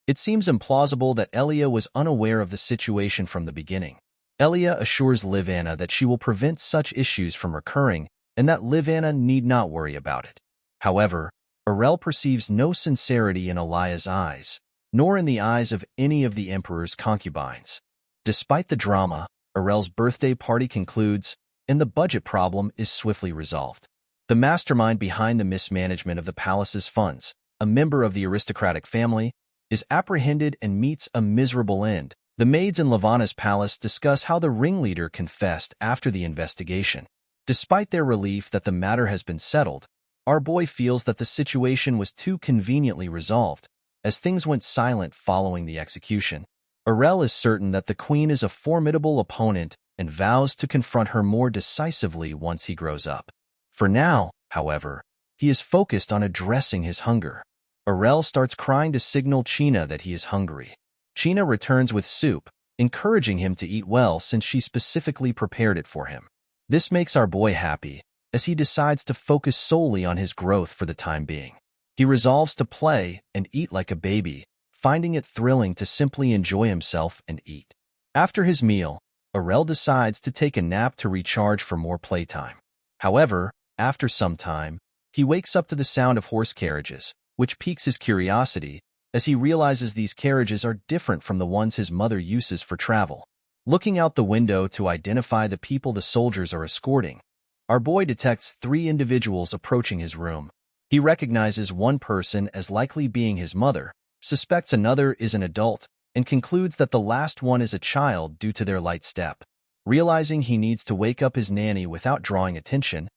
It seems implausible that Elia was unaware of the situation from the beginning. Elia assures Livanna that she will prevent such issues from recurring and that Livanna need not worry about it. However, Arel perceives no sincerity in Elia's eyes, nor in the eyes of any of the emperor's concubines. Despite the drama, Arel's birthday party concludes, and the budget problem is swiftly resolved. The mastermind behind the mismanagement of the palace's funds, a member of the aristocratic family, is apprehended and meets a miserable end. The maids in Livanna's palace discuss how the ringleader confessed after the investigation. Despite their relief that the matter has been settled, our boy feels that the situation was too conveniently resolved, as things went silent following the execution. Arel is certain that the queen is a formidable opponent and vows to confront her more decisively once he grows up. For now, however, he is focused on addressing his hunger. Arel starts crying to signal China that he is hungry. China returns with soup, encouraging him to eat well since she specifically prepared it for him. This makes our boy happy, as he decides to focus solely on his growth for the time being. He resolves to play and eat like a baby, finding it thrilling to simply enjoy himself and eat. After his meal, Arel decides to take a nap to recharge for more playtime. However, after some time, he wakes up to the sound of horse carriages, which piques his curiosity, as he realizes these carriages are different from the ones his mother uses for travel. Looking out the window to identify the people the soldiers are escorting, our boy detects 3 individuals approaching his room. He recognizes one person as likely being his mother, suspects another is an adult, and concludes that the last one is a child due to their light step. Realizing he needs to wake up his nanny without drawing attention,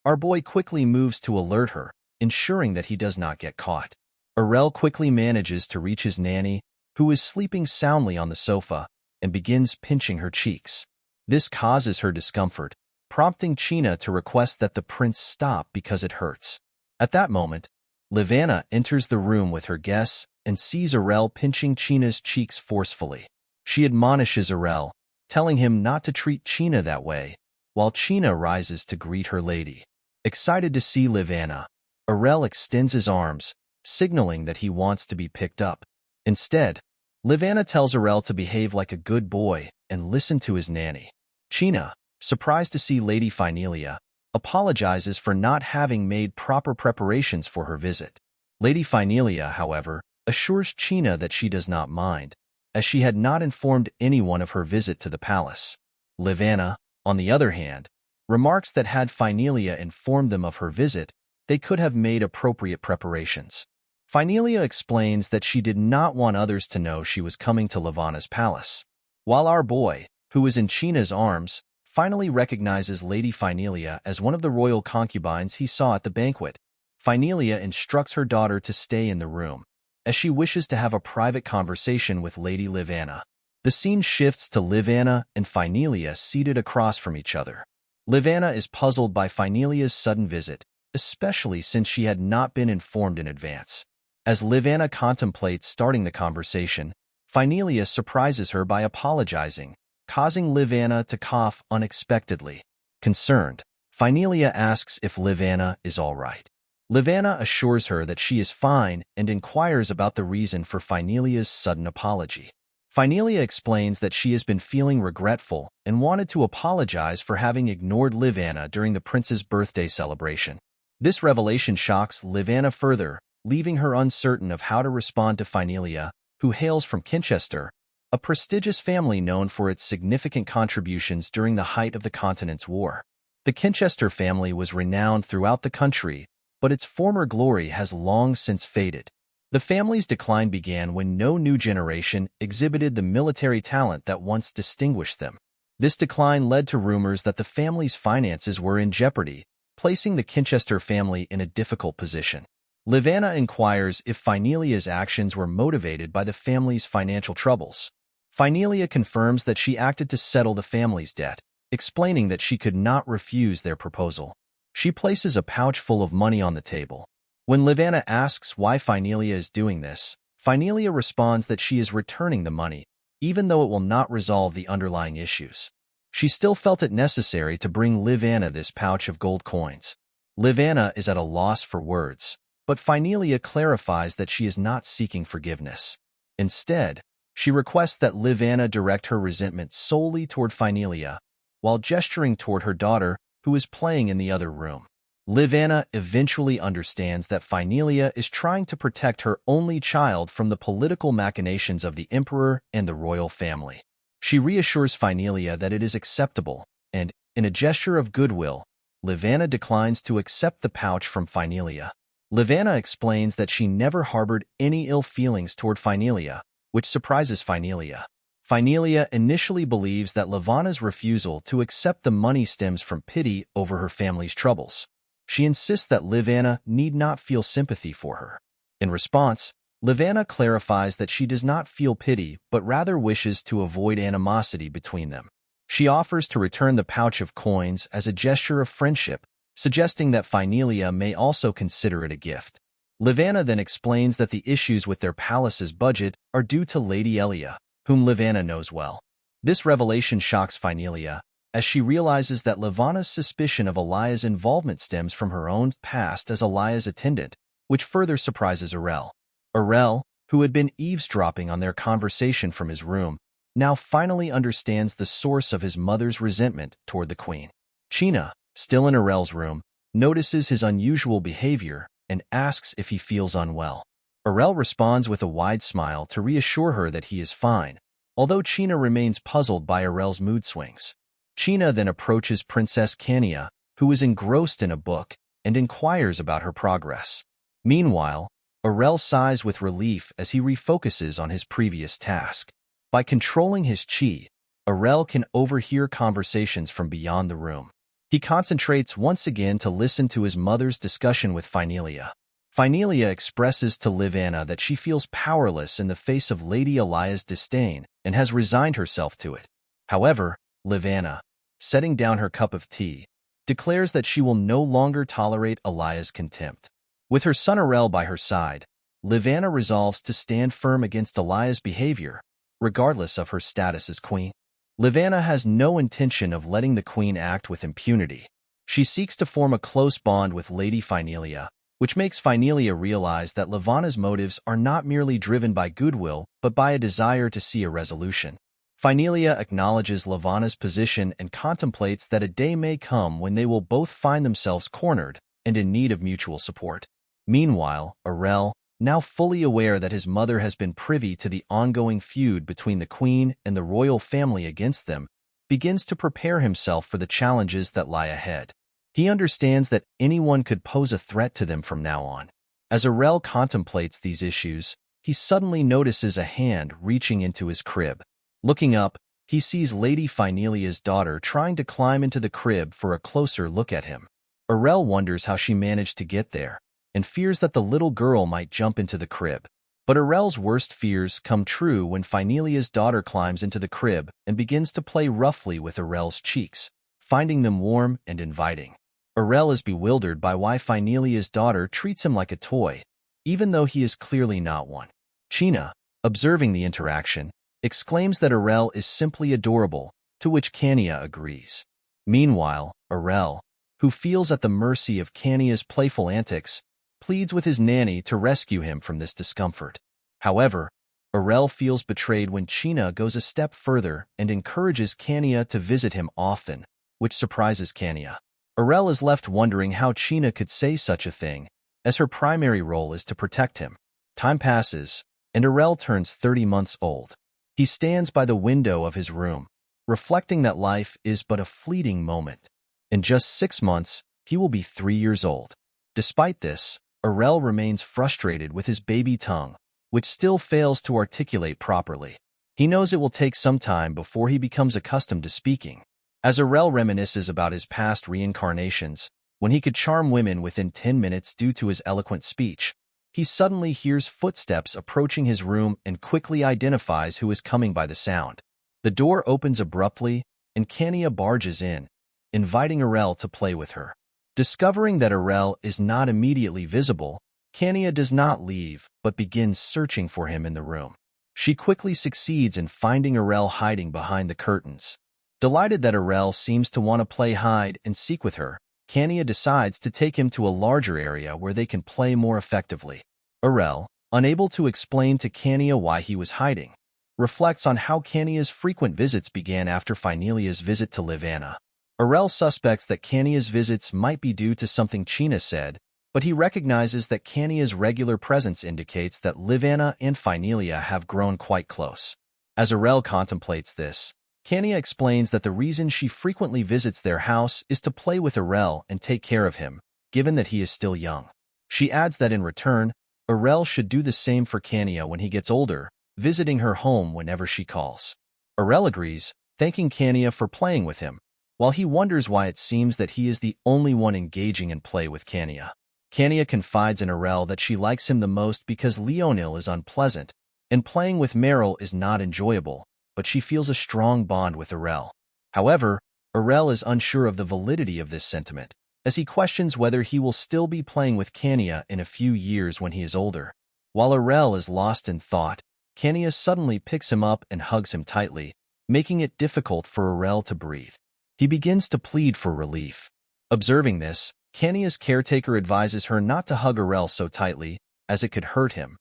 our boy quickly moves to alert her, ensuring that he does not get caught. Arel quickly manages to reach his nanny, who is sleeping soundly on the sofa, and begins pinching her cheeks. This causes her discomfort, prompting China to request that the prince stop because it hurts. At that moment, Livanna enters the room with her guests and sees Arel pinching China's cheeks forcefully. She admonishes Arel, telling him not to treat China that way, while China rises to greet her lady. Excited to see Livanna, Arel extends his arms, signaling that he wants to be picked up. Instead, Livanna tells Arel to behave like a good boy and listen to his nanny. China, surprised to see Lady Phinelia, apologizes for not having made proper preparations for her visit. Lady Phinelia, however, assures China that she does not mind, as she had not informed anyone of her visit to the palace. Livanna, on the other hand, remarks that had Phinelia informed them of her visit, they could have made appropriate preparations. Phinelia explains that she did not want others to know she was coming to Livanna's palace. While our boy, who is in China's arms, finally recognizes Lady Phinelia as one of the royal concubines he saw at the banquet, Phinelia instructs her daughter to stay in the room, as she wishes to have a private conversation with Lady Livanna. The scene shifts to Livanna and Phinelia seated across from each other. Livanna is puzzled by Phinelia's sudden visit, especially since she had not been informed in advance. As Livanna contemplates starting the conversation, Finelia surprises her by apologizing, causing Livanna to cough unexpectedly. Concerned, Finelia asks if Livanna is all right. Livanna assures her that she is fine and inquires about the reason for Finelia's sudden apology. Finelia explains that she has been feeling regretful and wanted to apologize for having ignored Livanna during the prince's birthday celebration. This revelation shocks Livanna further, leaving her uncertain of how to respond to Finelia, who hails from Kinchester, a prestigious family known for its significant contributions during the height of the continent's war. The Kinchester family was renowned throughout the country, but its former glory has long since faded. The family's decline began when no new generation exhibited the military talent that once distinguished them. This decline led to rumors that the family's finances were in jeopardy, placing the Kinchester family in a difficult position. Livanna inquires if Finelia's actions were motivated by the family's financial troubles. Finelia confirms that she acted to settle the family's debt, explaining that she could not refuse their proposal. She places a pouch full of money on the table. When Livanna asks why Finelia is doing this, Finelia responds that she is returning the money, even though it will not resolve the underlying issues. She still felt it necessary to bring Livanna this pouch of gold coins. Livanna is at a loss for words, but Finelia clarifies that she is not seeking forgiveness. Instead, she requests that Livanna direct her resentment solely toward Finelia, while gesturing toward her daughter, who is playing in the other room. Livanna eventually understands that Finelia is trying to protect her only child from the political machinations of the emperor and the royal family. She reassures Finelia that it is acceptable, and, in a gesture of goodwill, Livanna declines to accept the pouch from Finelia. Livanna explains that she never harbored any ill feelings toward Finelia, which surprises Finelia. Finelia initially believes that Livanna's refusal to accept the money stems from pity over her family's troubles. She insists that Livanna need not feel sympathy for her. In response, Livanna clarifies that she does not feel pity but rather wishes to avoid animosity between them. She offers to return the pouch of coins as a gesture of friendship, suggesting that Finelia may also consider it a gift. Livanna then explains that the issues with their palace's budget are due to Lady Elia, whom Livanna knows well. This revelation shocks Finelia, as she realizes that Livanna's suspicion of Elia's involvement stems from her own past as Elia's attendant, which further surprises Arel. Arel, who had been eavesdropping on their conversation from his room, now finally understands the source of his mother's resentment toward the queen. China, still in Arel's room, notices his unusual behavior and asks if he feels unwell. Arel responds with a wide smile to reassure her that he is fine, although China remains puzzled by Arel's mood swings. China then approaches Princess Kania, who is engrossed in a book, and inquires about her progress. Meanwhile, Arel sighs with relief as he refocuses on his previous task. By controlling his chi, Arel can overhear conversations from beyond the room. He concentrates once again to listen to his mother's discussion with Finelia. Finelia expresses to Livanna that she feels powerless in the face of Lady Elia's disdain and has resigned herself to it. However, Livanna, setting down her cup of tea, declares that she will no longer tolerate Elia's contempt. With her son Arel by her side, Livanna resolves to stand firm against Elia's behavior, regardless of her status as queen. Livanna has no intention of letting the queen act with impunity. She seeks to form a close bond with Lady Finelia, which makes Finelia realize that Livanna's motives are not merely driven by goodwill, but by a desire to see a resolution. Finelia acknowledges Livanna's position and contemplates that a day may come when they will both find themselves cornered and in need of mutual support. Meanwhile, Arel, now fully aware that his mother has been privy to the ongoing feud between the queen and the royal family against them, begins to prepare himself for the challenges that lie ahead. He understands that anyone could pose a threat to them from now on. As Arel contemplates these issues, he suddenly notices a hand reaching into his crib. Looking up, he sees Lady Finelia's daughter trying to climb into the crib for a closer look at him. Arel wonders how she managed to get there, and fears that the little girl might jump into the crib. But Arel's worst fears come true when Finelia's daughter climbs into the crib and begins to play roughly with Arel's cheeks, finding them warm and inviting. Arel is bewildered by why Finelia's daughter treats him like a toy, even though he is clearly not one. China, observing the interaction, exclaims that Arel is simply adorable, to which Kania agrees. Meanwhile, Arel, who feels at the mercy of Kania's playful antics, pleads with his nanny to rescue him from this discomfort. However, Arel feels betrayed when China goes a step further and encourages Kania to visit him often, which surprises Kania. Arel is left wondering how China could say such a thing, as her primary role is to protect him. Time passes, and Arel turns 30 months old. He stands by the window of his room, reflecting that life is but a fleeting moment. In just 6 months, he will be 3 years old. Despite this, Arel remains frustrated with his baby tongue, which still fails to articulate properly. He knows it will take some time before he becomes accustomed to speaking. As Arel reminisces about his past reincarnations, when he could charm women within 10 minutes due to his eloquent speech, he suddenly hears footsteps approaching his room and quickly identifies who is coming by the sound. The door opens abruptly, and Kania barges in, inviting Arel to play with her. Discovering that Arel is not immediately visible, Kania does not leave, but begins searching for him in the room. She quickly succeeds in finding Arel hiding behind the curtains. Delighted that Arel seems to want to play hide and seek with her, Kania decides to take him to a larger area where they can play more effectively. Arel, unable to explain to Kania why he was hiding, reflects on how Kania's frequent visits began after Finelia's visit to Livana. Arel suspects that Kania's visits might be due to something China said, but he recognizes that Kania's regular presence indicates that Livana and Finelia have grown quite close. As Arel contemplates this, Kania explains that the reason she frequently visits their house is to play with Arel and take care of him, given that he is still young. She adds that in return, Arel should do the same for Kania when he gets older, visiting her home whenever she calls. Arel agrees, thanking Kania for playing with him, while he wonders why it seems that he is the only one engaging in play with Kania. Kania confides in Arel that she likes him the most because Leonil is unpleasant, and playing with Meryl is not enjoyable, but she feels a strong bond with Arel. However, Arel is unsure of the validity of this sentiment, as he questions whether he will still be playing with Kania in a few years when he is older. While Arel is lost in thought, Kania suddenly picks him up and hugs him tightly, making it difficult for Arel to breathe. He begins to plead for relief. Observing this, Kania's caretaker advises her not to hug Arel so tightly, as it could hurt him,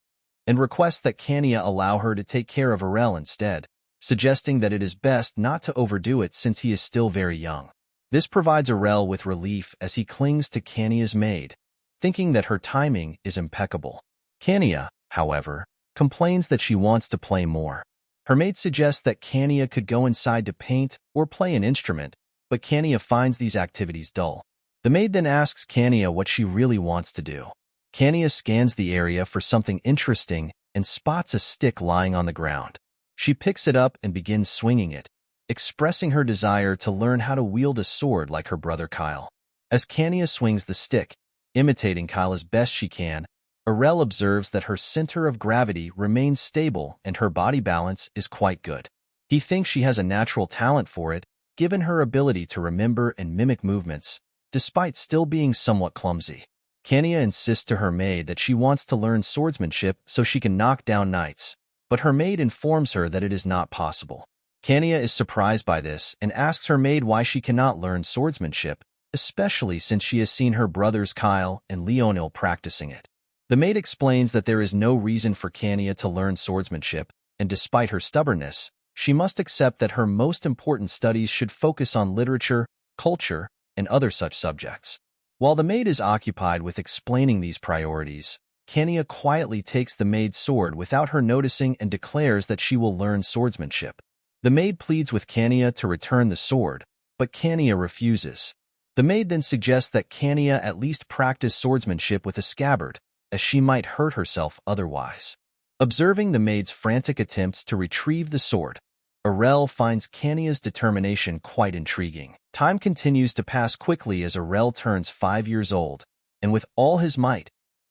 and requests that Kania allow her to take care of Arel instead, suggesting that it is best not to overdo it since he is still very young. This provides Arel with relief as he clings to Kania's maid, thinking that her timing is impeccable. Kania, however, complains that she wants to play more. Her maid suggests that Kania could go inside to paint or play an instrument, but Kania finds these activities dull. The maid then asks Kania what she really wants to do. Kania scans the area for something interesting and spots a stick lying on the ground. She picks it up and begins swinging it, expressing her desire to learn how to wield a sword like her brother Kyle. As Kania swings the stick, imitating Kyle as best she can, Arel observes that her center of gravity remains stable and her body balance is quite good. He thinks she has a natural talent for it, given her ability to remember and mimic movements, despite still being somewhat clumsy. Kania insists to her maid that she wants to learn swordsmanship so she can knock down knights, but her maid informs her that it is not possible. Kania is surprised by this and asks her maid why she cannot learn swordsmanship, especially since she has seen her brothers Kyle and Leonil practicing it. The maid explains that there is no reason for Kania to learn swordsmanship, and despite her stubbornness, she must accept that her most important studies should focus on literature, culture, and other such subjects. While the maid is occupied with explaining these priorities, Kania quietly takes the maid's sword without her noticing and declares that she will learn swordsmanship. The maid pleads with Kania to return the sword, but Kania refuses. The maid then suggests that Kania at least practice swordsmanship with a scabbard, as she might hurt herself otherwise. Observing the maid's frantic attempts to retrieve the sword, Arel finds Kania's determination quite intriguing. Time continues to pass quickly as Arel turns 5 years old, and with all his might,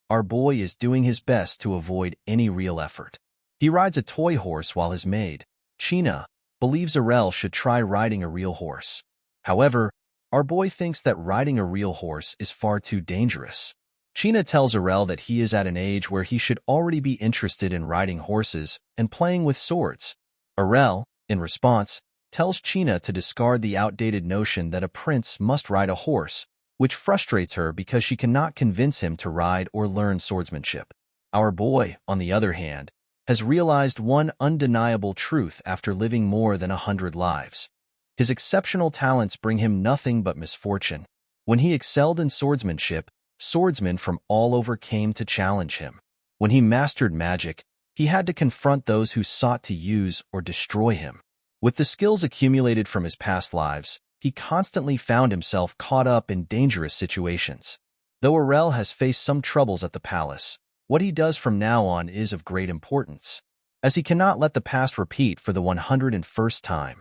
our boy is doing his best to avoid any real effort. He rides a toy horse while his maid, China, believes Arel should try riding a real horse. However, our boy thinks that riding a real horse is far too dangerous. China tells Arel that he is at an age where he should already be interested in riding horses and playing with swords. Arel, in response, tells China to discard the outdated notion that a prince must ride a horse, which frustrates her because she cannot convince him to ride or learn swordsmanship. Our boy, on the other hand, has realized one undeniable truth after living more than 100 lives. His exceptional talents bring him nothing but misfortune. When he excelled in swordsmanship, swordsmen from all over came to challenge him. When he mastered magic, he had to confront those who sought to use or destroy him. With the skills accumulated from his past lives, he constantly found himself caught up in dangerous situations. Though Arel has faced some troubles at the palace, what he does from now on is of great importance. As he cannot let the past repeat for the 101st time,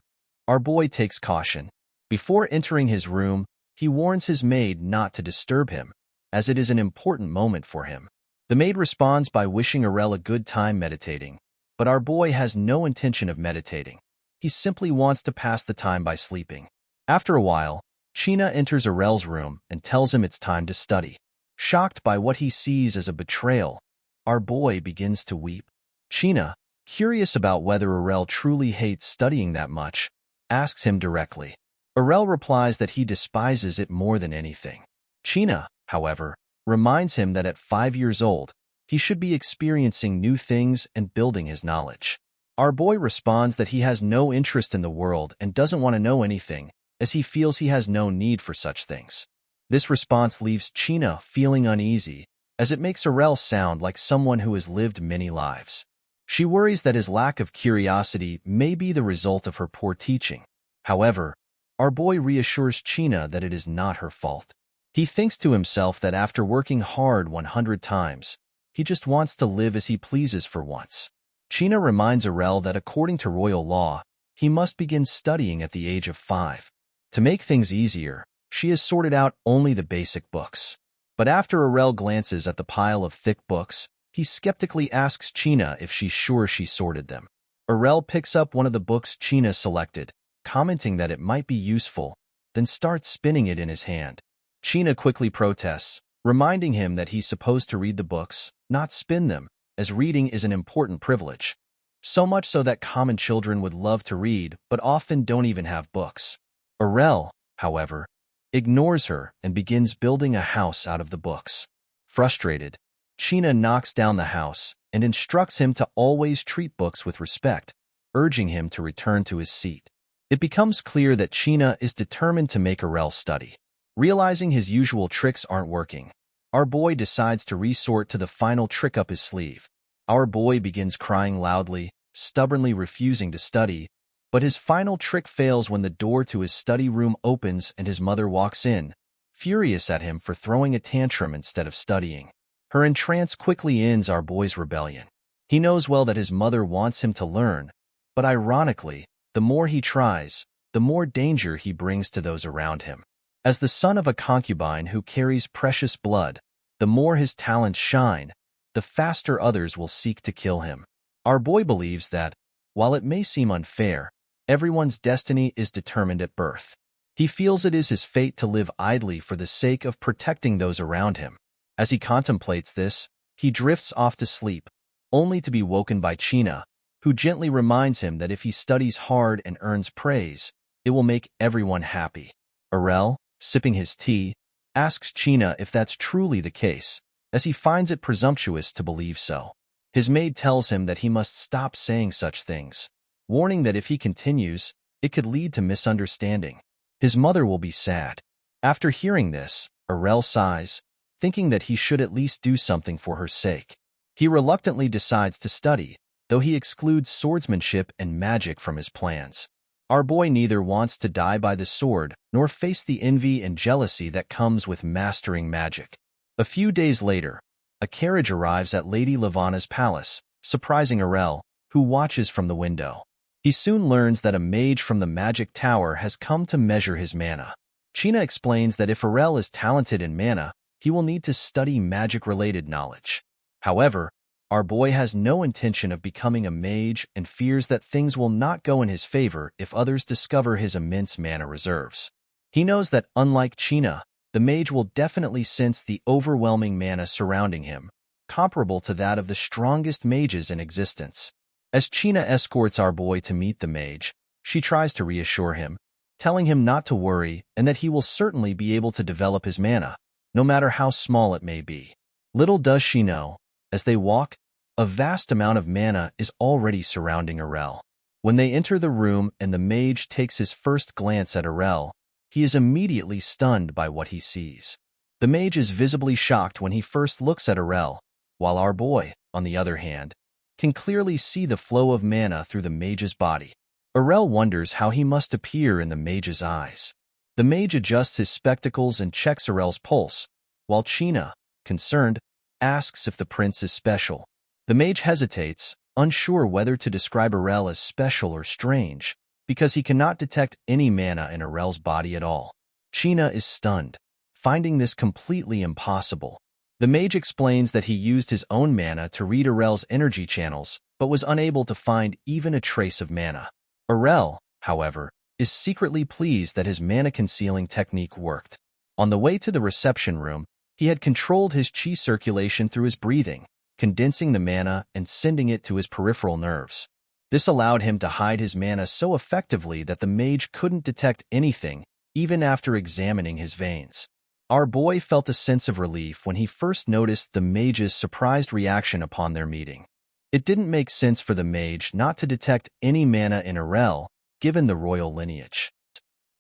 our boy takes caution. Before entering his room, he warns his maid not to disturb him, as it is an important moment for him. The maid responds by wishing Arel a good time meditating, but our boy has no intention of meditating. He simply wants to pass the time by sleeping. After a while, China enters Arel's room and tells him it's time to study. Shocked by what he sees as a betrayal, our boy begins to weep. China, curious about whether Arel truly hates studying that much, asks him directly. Arel replies that he despises it more than anything. China, however, reminds him that at 5 years old, he should be experiencing new things and building his knowledge. Our boy responds that he has no interest in the world and doesn't want to know anything, as he feels he has no need for such things. This response leaves China feeling uneasy, as it makes Arel sound like someone who has lived many lives. She worries that his lack of curiosity may be the result of her poor teaching. However, our boy reassures China that it is not her fault. He thinks to himself that after working hard 100 times, he just wants to live as he pleases for once. China reminds Arel that according to royal law, he must begin studying at the age of 5. To make things easier, she has sorted out only the basic books. But after Arel glances at the pile of thick books, he skeptically asks China if she's sure she sorted them. Arel picks up one of the books China selected, commenting that it might be useful, then starts spinning it in his hand. China quickly protests, reminding him that he's supposed to read the books, not spin them, as reading is an important privilege. So much so that common children would love to read, but often don't even have books. Arel, however, ignores her and begins building a house out of the books. Frustrated, China knocks down the house and instructs him to always treat books with respect, urging him to return to his seat. It becomes clear that China is determined to make Arel study. Realizing his usual tricks aren't working, our boy decides to resort to the final trick up his sleeve. Our boy begins crying loudly, stubbornly refusing to study, but his final trick fails when the door to his study room opens and his mother walks in, furious at him for throwing a tantrum instead of studying. Her entrance quickly ends our boy's rebellion. He knows well that his mother wants him to learn, but ironically, the more he tries, the more danger he brings to those around him. As the son of a concubine who carries precious blood, the more his talents shine, the faster others will seek to kill him. Our boy believes that, while it may seem unfair, everyone's destiny is determined at birth. He feels it is his fate to live idly for the sake of protecting those around him. As he contemplates this, he drifts off to sleep, only to be woken by China, who gently reminds him that if he studies hard and earns praise, it will make everyone happy. Arel, sipping his tea, asks China if that's truly the case, as he finds it presumptuous to believe so. His maid tells him that he must stop saying such things, warning that if he continues, it could lead to misunderstanding. His mother will be sad. After hearing this, Arel sighs, thinking that he should at least do something for her sake. He reluctantly decides to study, though he excludes swordsmanship and magic from his plans. Our boy neither wants to die by the sword nor face the envy and jealousy that comes with mastering magic. A few days later, a carriage arrives at Lady Levana's palace, surprising Arel, who watches from the window. He soon learns that a mage from the magic tower has come to measure his mana. China explains that if Arel is talented in mana, he will need to study magic-related knowledge. However, our boy has no intention of becoming a mage and fears that things will not go in his favor if others discover his immense mana reserves. He knows that, unlike China, the mage will definitely sense the overwhelming mana surrounding him, comparable to that of the strongest mages in existence. As China escorts our boy to meet the mage, she tries to reassure him, telling him not to worry and that he will certainly be able to develop his mana, no matter how small it may be. Little does she know, as they walk, a vast amount of mana is already surrounding Arel. When they enter the room and the mage takes his first glance at Arel, he is immediately stunned by what he sees. The mage is visibly shocked when he first looks at Arel, while our boy, on the other hand, can clearly see the flow of mana through the mage's body. Arel wonders how he must appear in the mage's eyes. The mage adjusts his spectacles and checks Arel's pulse, while China, concerned, asks if the prince is special. The mage hesitates, unsure whether to describe Arel as special or strange, because he cannot detect any mana in Arel's body at all. China is stunned, finding this completely impossible. The mage explains that he used his own mana to read Arel's energy channels, but was unable to find even a trace of mana. Arel, however, is secretly pleased that his mana-concealing technique worked. On the way to the reception room, he had controlled his chi circulation through his breathing, condensing the mana and sending it to his peripheral nerves. This allowed him to hide his mana so effectively that the mage couldn't detect anything, even after examining his veins. Our boy felt a sense of relief when he first noticed the mage's surprised reaction upon their meeting. It didn't make sense for the mage not to detect any mana in Arel, given the royal lineage.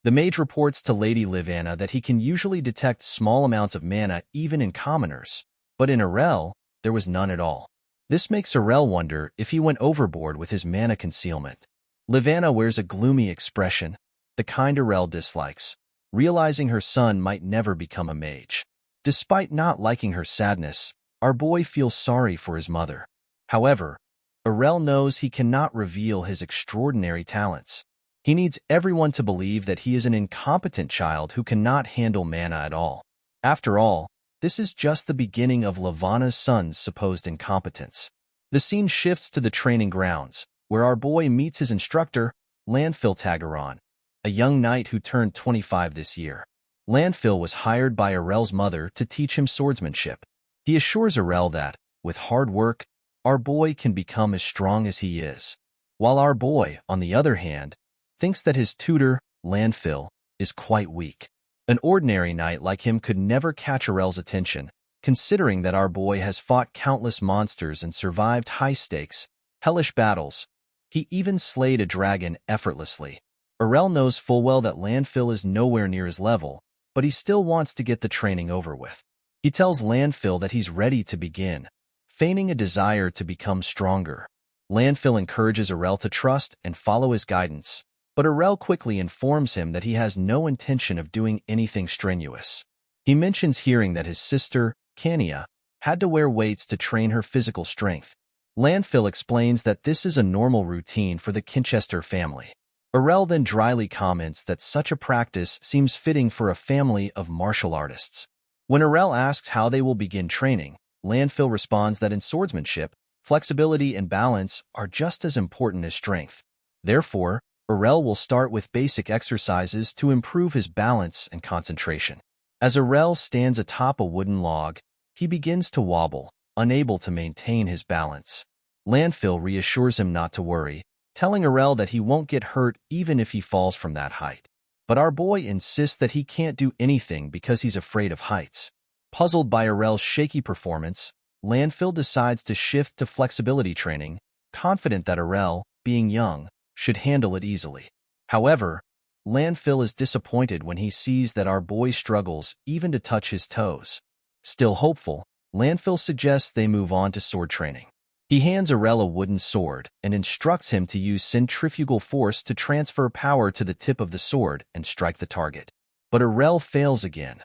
The mage reports to Lady Livanna that he can usually detect small amounts of mana even in commoners, but in Arel, there was none at all. This makes Arel wonder if he went overboard with his mana concealment. Livanna wears a gloomy expression, the kind Arel dislikes, realizing her son might never become a mage. Despite not liking her sadness, our boy feels sorry for his mother. However, Arel knows he cannot reveal his extraordinary talents. He needs everyone to believe that he is an incompetent child who cannot handle mana at all. After all, this is just the beginning of Livanna's son's supposed incompetence. The scene shifts to the training grounds, where our boy meets his instructor, Landfill Tagaron, a young knight who turned 25 this year. Landfill was hired by Arel's mother to teach him swordsmanship. He assures Arel that, with hard work, our boy can become as strong as he is. While our boy, on the other hand, thinks that his tutor, Landfill, is quite weak. An ordinary knight like him could never catch Arel's attention, considering that our boy has fought countless monsters and survived high-stakes, hellish battles. He even slayed a dragon effortlessly. Arel knows full well that Landfill is nowhere near his level, but he still wants to get the training over with. He tells Landfill that he's ready to begin, feigning a desire to become stronger. Landfill encourages Arel to trust and follow his guidance, but Arel quickly informs him that he has no intention of doing anything strenuous. He mentions hearing that his sister, Kania, had to wear weights to train her physical strength. Landfill explains that this is a normal routine for the Kinchester family. Arel then dryly comments that such a practice seems fitting for a family of martial artists. When Arel asks how they will begin training, Landfill responds that in swordsmanship, flexibility and balance are just as important as strength. Therefore, Arel will start with basic exercises to improve his balance and concentration. As Arel stands atop a wooden log, he begins to wobble, unable to maintain his balance. Landfill reassures him not to worry, telling Arel that he won't get hurt even if he falls from that height. But our boy insists that he can't do anything because he's afraid of heights. Puzzled by Arel's shaky performance, Landfill decides to shift to flexibility training, confident that Arel, being young, should handle it easily. However, Landfill is disappointed when he sees that our boy struggles even to touch his toes. Still hopeful, Landfill suggests they move on to sword training. He hands Arel a wooden sword and instructs him to use centrifugal force to transfer power to the tip of the sword and strike the target. But Arel fails again.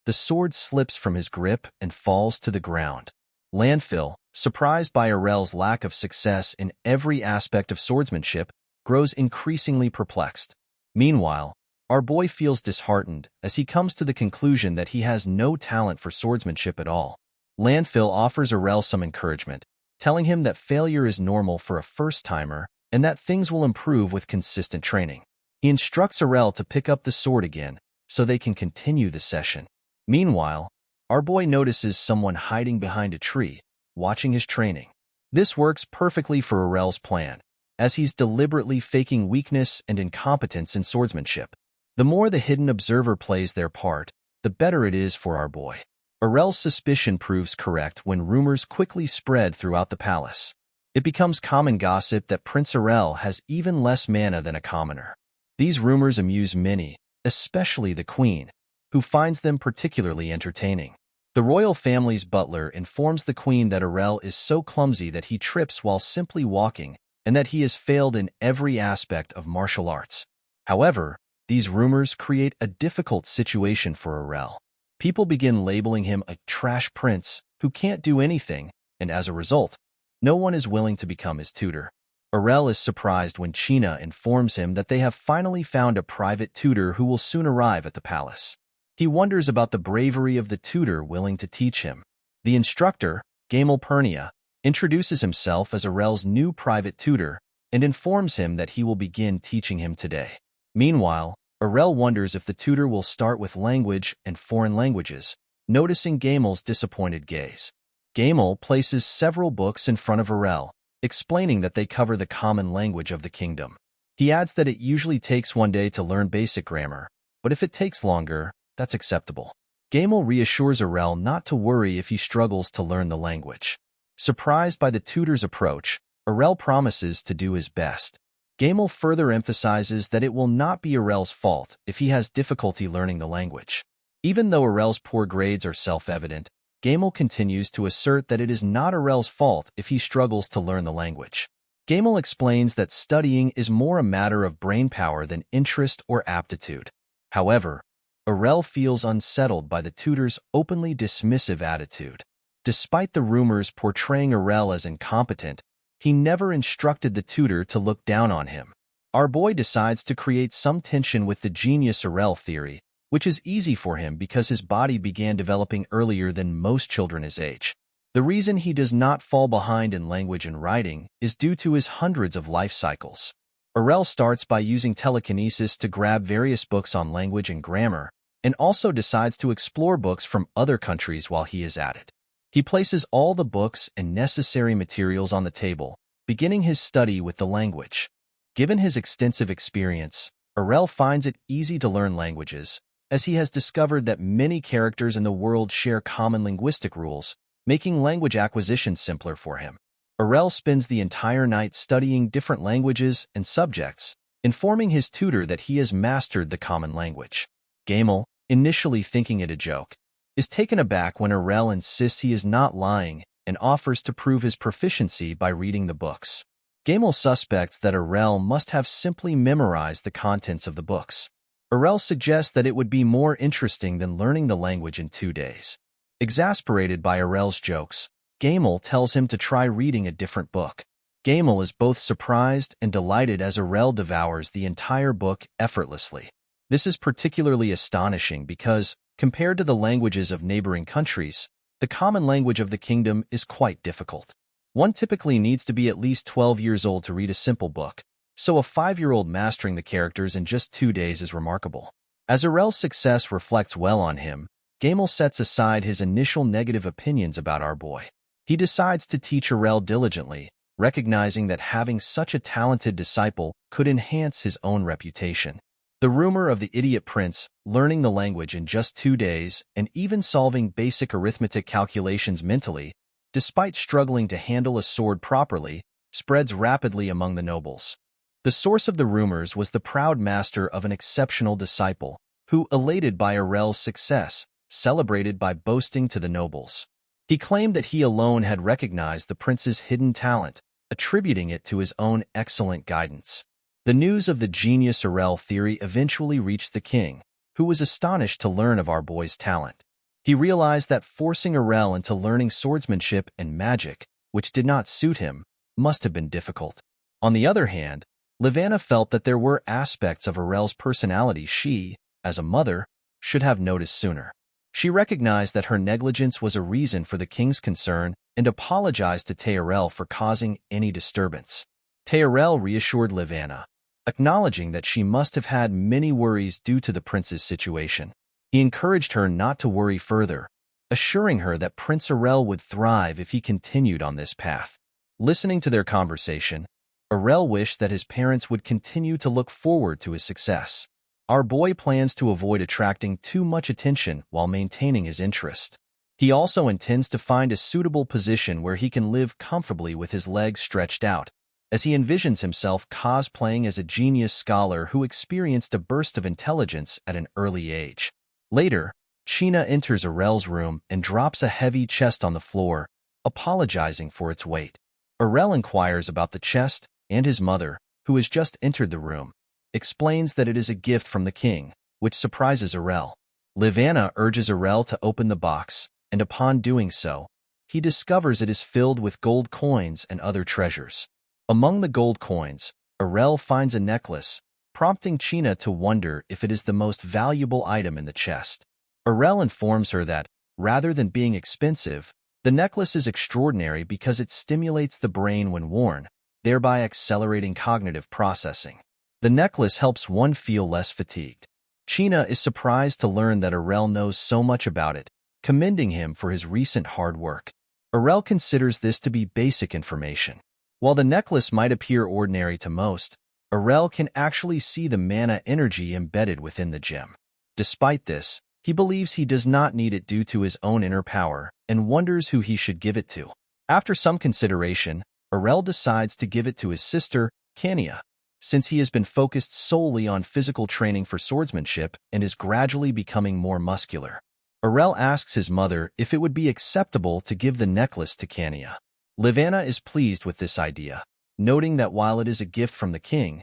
The sword slips from his grip and falls to the ground. Landfill, surprised by Arel's lack of success in every aspect of swordsmanship, grows increasingly perplexed. Meanwhile, our boy feels disheartened as he comes to the conclusion that he has no talent for swordsmanship at all. Landfill offers Arel some encouragement, telling him that failure is normal for a first-timer and that things will improve with consistent training. He instructs Arel to pick up the sword again so they can continue the session. Meanwhile, our boy notices someone hiding behind a tree, watching his training. This works perfectly for Arel's plan, as he's deliberately faking weakness and incompetence in swordsmanship. The more the hidden observer plays their part, the better it is for our boy. Arel's suspicion proves correct when rumors quickly spread throughout the palace. It becomes common gossip that Prince Arel has even less mana than a commoner. These rumors amuse many, especially the queen, who finds them particularly entertaining. The royal family's butler informs the queen that Arel is so clumsy that he trips while simply walking, and that he has failed in every aspect of martial arts. However, these rumors create a difficult situation for Arel. People begin labeling him a trash prince who can't do anything, and as a result, no one is willing to become his tutor. Arel is surprised when China informs him that they have finally found a private tutor who will soon arrive at the palace. He wonders about the bravery of the tutor willing to teach him. The instructor, Gamal Pernia, introduces himself as Arel's new private tutor and informs him that he will begin teaching him today. Meanwhile, Arel wonders if the tutor will start with language and foreign languages, noticing Gamal's disappointed gaze. Gamal places several books in front of Arel, explaining that they cover the common language of the kingdom. He adds that it usually takes one day to learn basic grammar, but if it takes longer, that's acceptable. Gamal reassures Arel not to worry if he struggles to learn the language. Surprised by the tutor's approach, Arel promises to do his best. Gamal further emphasizes that it will not be Arel's fault if he has difficulty learning the language. Even though Arel's poor grades are self-evident, Gamal continues to assert that it is not Arel's fault if he struggles to learn the language. Gamal explains that studying is more a matter of brainpower than interest or aptitude. However, Arel feels unsettled by the tutor's openly dismissive attitude. Despite the rumors portraying Arel as incompetent, he never instructed the tutor to look down on him. Our boy decides to create some tension with the genius Arel theory, which is easy for him because his body began developing earlier than most children his age. The reason he does not fall behind in language and writing is due to his hundreds of life cycles. Arel starts by using telekinesis to grab various books on language and grammar, and also decides to explore books from other countries while he is at it. He places all the books and necessary materials on the table, beginning his study with the language. Given his extensive experience, Arel finds it easy to learn languages, as he has discovered that many characters in the world share common linguistic rules, making language acquisition simpler for him. Arel spends the entire night studying different languages and subjects, informing his tutor that he has mastered the common language. Gamal, initially thinking it a joke, is taken aback when Arel insists he is not lying and offers to prove his proficiency by reading the books. Gamal suspects that Arel must have simply memorized the contents of the books. Arel suggests that it would be more interesting than learning the language in 2 days. Exasperated by Arel's jokes, Gamal tells him to try reading a different book. Gamal is both surprised and delighted as Arel devours the entire book effortlessly. This is particularly astonishing because, compared to the languages of neighboring countries, the common language of the kingdom is quite difficult. One typically needs to be at least 12 years old to read a simple book, so a 5-year-old mastering the characters in just 2 days is remarkable. As Arel's success reflects well on him, Gamal sets aside his initial negative opinions about our boy. He decides to teach Arel diligently, recognizing that having such a talented disciple could enhance his own reputation. The rumor of the idiot prince learning the language in just 2 days and even solving basic arithmetic calculations mentally, despite struggling to handle a sword properly, spreads rapidly among the nobles. The source of the rumors was the proud master of an exceptional disciple, who, elated by Arel's success, celebrated by boasting to the nobles. He claimed that he alone had recognized the prince's hidden talent, attributing it to his own excellent guidance. The news of the genius Arel theory eventually reached the king, who was astonished to learn of our boy's talent. He realized that forcing Arel into learning swordsmanship and magic, which did not suit him, must have been difficult. On the other hand, Levanna felt that there were aspects of Arel's personality she, as a mother, should have noticed sooner. She recognized that her negligence was a reason for the king's concern and apologized to Arel for causing any disturbance. Arel reassured Levanna, acknowledging that she must have had many worries due to the prince's situation. He encouraged her not to worry further, assuring her that Prince Arel would thrive if he continued on this path. Listening to their conversation, Arel wished that his parents would continue to look forward to his success. Our boy plans to avoid attracting too much attention while maintaining his interest. He also intends to find a suitable position where he can live comfortably with his legs stretched out, as he envisions himself cosplaying as a genius scholar who experienced a burst of intelligence at an early age. Later, China enters Arel's room and drops a heavy chest on the floor, apologizing for its weight. Arel inquires about the chest, and his mother, who has just entered the room, explains that it is a gift from the king, which surprises Arel. Livana urges Arel to open the box, and upon doing so, he discovers it is filled with gold coins and other treasures. Among the gold coins, Arel finds a necklace, prompting China to wonder if it is the most valuable item in the chest. Arel informs her that, rather than being expensive, the necklace is extraordinary because it stimulates the brain when worn, thereby accelerating cognitive processing. The necklace helps one feel less fatigued. China is surprised to learn that Arel knows so much about it, commending him for his recent hard work. Arel considers this to be basic information. While the necklace might appear ordinary to most, Arel can actually see the mana energy embedded within the gem. Despite this, he believes he does not need it due to his own inner power and wonders who he should give it to. After some consideration, Arel decides to give it to his sister, Kania, since he has been focused solely on physical training for swordsmanship and is gradually becoming more muscular. Arel asks his mother if it would be acceptable to give the necklace to Kania. Livana is pleased with this idea, noting that while it is a gift from the king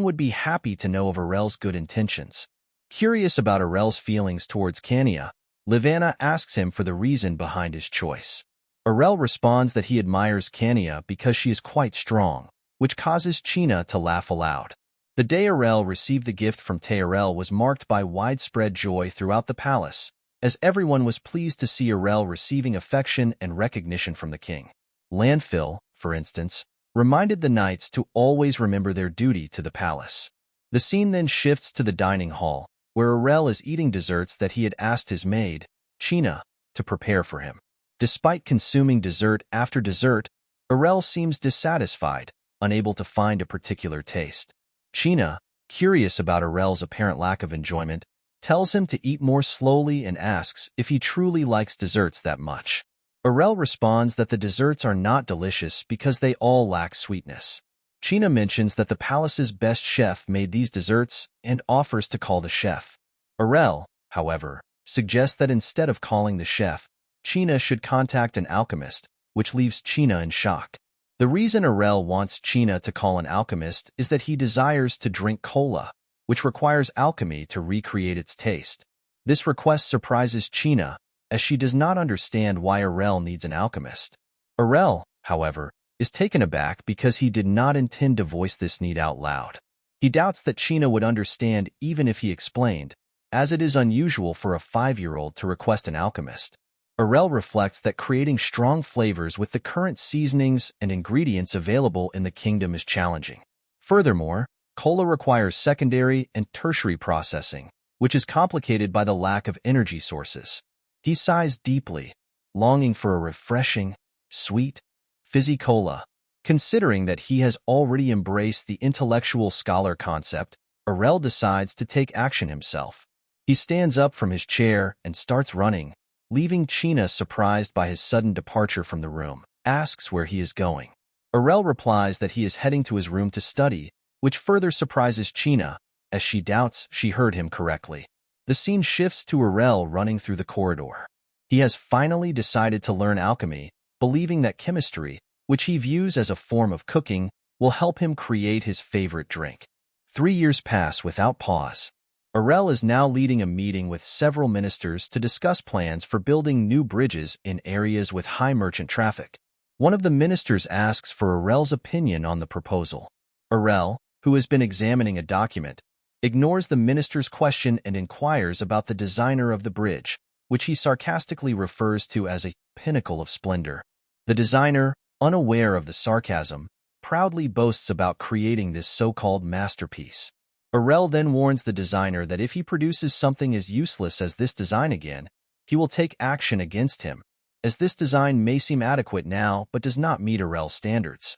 would be happy to know of Arel's good intentions. Curious about Arel's feelings towards Kania, Livana asks him for the reason behind his choice. Arel responds that he admires Kania because she is quite strong, which causes China to laugh aloud. The day Arel received the gift from Arel was marked by widespread joy throughout the palace, as everyone was pleased to see Arel receiving affection and recognition from the king. Landfill, for instance, reminded the knights to always remember their duty to the palace. The scene then shifts to the dining hall, where Arel is eating desserts that he had asked his maid, China, to prepare for him. Despite consuming dessert after dessert, Arel seems dissatisfied, unable to find a particular taste. China, curious about Arel's apparent lack of enjoyment, tells him to eat more slowly and asks if he truly likes desserts that much. Arel responds that the desserts are not delicious because they all lack sweetness. China mentions that the palace's best chef made these desserts and offers to call the chef. Arel, however, suggests that instead of calling the chef, China should contact an alchemist, which leaves China in shock. The reason Arel wants China to call an alchemist is that he desires to drink cola, which requires alchemy to recreate its taste. This request surprises China, as she does not understand why Arel needs an alchemist. Arel, however, is taken aback because he did not intend to voice this need out loud. He doubts that China would understand even if he explained, as it is unusual for a 5-year-old to request an alchemist. Arel reflects that creating strong flavors with the current seasonings and ingredients available in the kingdom is challenging. Furthermore, cola requires secondary and tertiary processing, which is complicated by the lack of energy sources. He sighs deeply, longing for a refreshing, sweet, fizzy cola. Considering that he has already embraced the intellectual scholar concept, Arel decides to take action himself. He stands up from his chair and starts running, leaving China surprised by his sudden departure from the room. Asks where he is going. Arel replies that he is heading to his room to study, which further surprises China, as she doubts she heard him correctly. The scene shifts to Arel running through the corridor. He has finally decided to learn alchemy, believing that chemistry, which he views as a form of cooking, will help him create his favorite drink. 3 years pass without pause. Arel is now leading a meeting with several ministers to discuss plans for building new bridges in areas with high merchant traffic. One of the ministers asks for Arel's opinion on the proposal. Arel, who has been examining a document, ignores the minister's question and inquires about the designer of the bridge, which he sarcastically refers to as a pinnacle of splendor. The designer, unaware of the sarcasm, proudly boasts about creating this so-called masterpiece. Arel then warns the designer that if he produces something as useless as this design again, he will take action against him, as this design may seem adequate now but does not meet Arel's standards.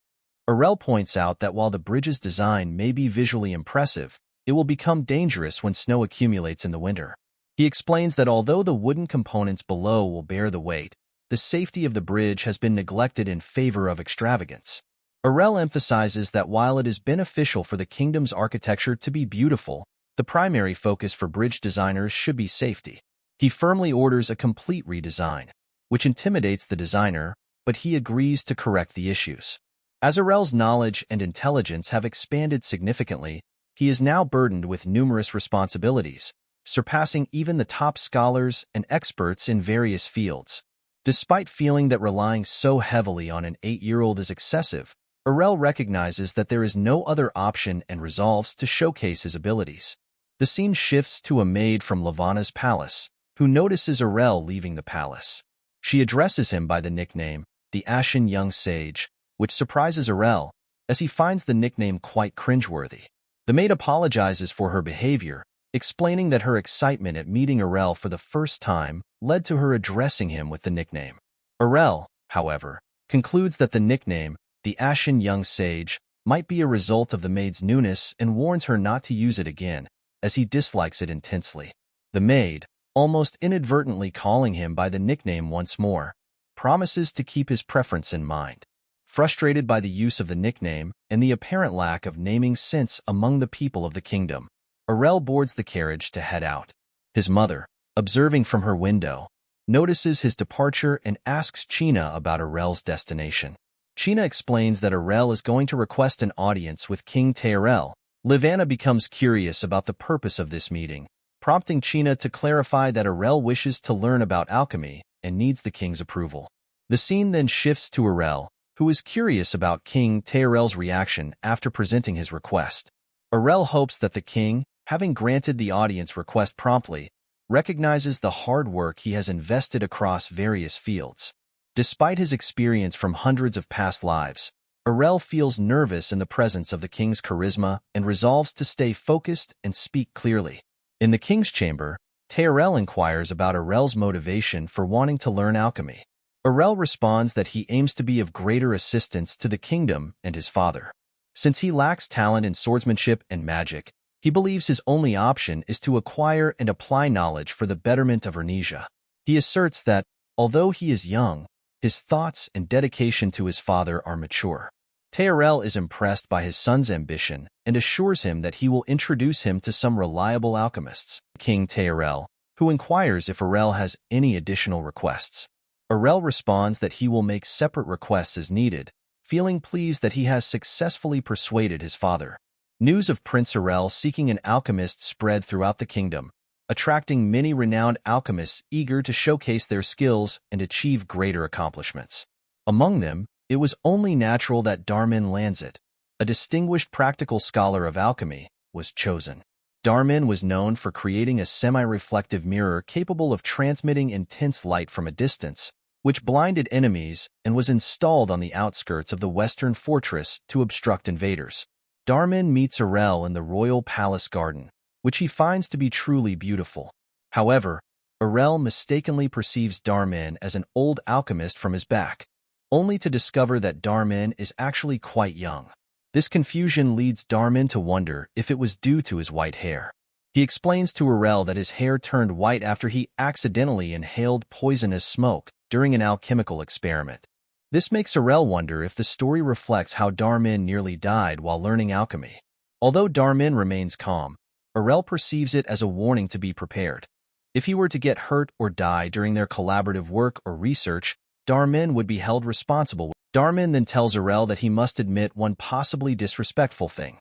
Arel points out that while the bridge's design may be visually impressive, it will become dangerous when snow accumulates in the winter. He explains that although the wooden components below will bear the weight, the safety of the bridge has been neglected in favor of extravagance. Arel emphasizes that while it is beneficial for the kingdom's architecture to be beautiful, the primary focus for bridge designers should be safety. He firmly orders a complete redesign, which intimidates the designer, but he agrees to correct the issues. As Arel's knowledge and intelligence have expanded significantly, he is now burdened with numerous responsibilities, surpassing even the top scholars and experts in various fields. Despite feeling that relying so heavily on an 8-year-old is excessive, Arel recognizes that there is no other option and resolves to showcase his abilities. The scene shifts to a maid from Lavana's palace, who notices Arel leaving the palace. She addresses him by the nickname, the Ashen Young Sage, which surprises Arel, as he finds the nickname quite cringeworthy. The maid apologizes for her behavior, explaining that her excitement at meeting Arel for the first time led to her addressing him with the nickname. Arel, however, concludes that the nickname, the Ashen Young Sage, might be a result of the maid's newness and warns her not to use it again, as he dislikes it intensely. The maid, almost inadvertently calling him by the nickname once more, promises to keep his preference in mind. Frustrated by the use of the nickname and the apparent lack of naming sense among the people of the kingdom, Arel boards the carriage to head out. His mother, observing from her window, notices his departure and asks China about Arel's destination. China explains that Arel is going to request an audience with King Arel. Lavana becomes curious about the purpose of this meeting, prompting China to clarify that Arel wishes to learn about alchemy and needs the king's approval. The scene then shifts to Arel, who is curious about King Arel's reaction after presenting his request. Arel hopes that the king, having granted the audience request promptly, recognizes the hard work he has invested across various fields. Despite his experience from hundreds of past lives, Arel feels nervous in the presence of the king's charisma and resolves to stay focused and speak clearly. In the king's chamber, Arel inquires about Arel's motivation for wanting to learn alchemy. Arel responds that he aims to be of greater assistance to the kingdom and his father. Since he lacks talent in swordsmanship and magic, he believes his only option is to acquire and apply knowledge for the betterment of Ernesia. He asserts that, although he is young, his thoughts and dedication to his father are mature. Arel is impressed by his son's ambition and assures him that he will introduce him to some reliable alchemists. King Arel, who inquires if Arel has any additional requests. Arel responds that he will make separate requests as needed, feeling pleased that he has successfully persuaded his father. News of Prince Arel seeking an alchemist spread throughout the kingdom, attracting many renowned alchemists eager to showcase their skills and achieve greater accomplishments. Among them, it was only natural that Darmin Lanzet, a distinguished practical scholar of alchemy, was chosen. Darmin was known for creating a semi-reflective mirror capable of transmitting intense light from a distance, which blinded enemies and was installed on the outskirts of the western fortress to obstruct invaders. Darmin meets Arel in the royal palace garden, which he finds to be truly beautiful. However, Arel mistakenly perceives Darmin as an old alchemist from his back, only to discover that Darmin is actually quite young. This confusion leads Darmin to wonder if it was due to his white hair. He explains to Arel that his hair turned white after he accidentally inhaled poisonous smoke during an alchemical experiment. This makes Arel wonder if the story reflects how Darmin nearly died while learning alchemy. Although Darmin remains calm, Arel perceives it as a warning to be prepared. If he were to get hurt or die during their collaborative work or research, Darmin would be held responsible. Darmin then tells Arel that he must admit one possibly disrespectful thing.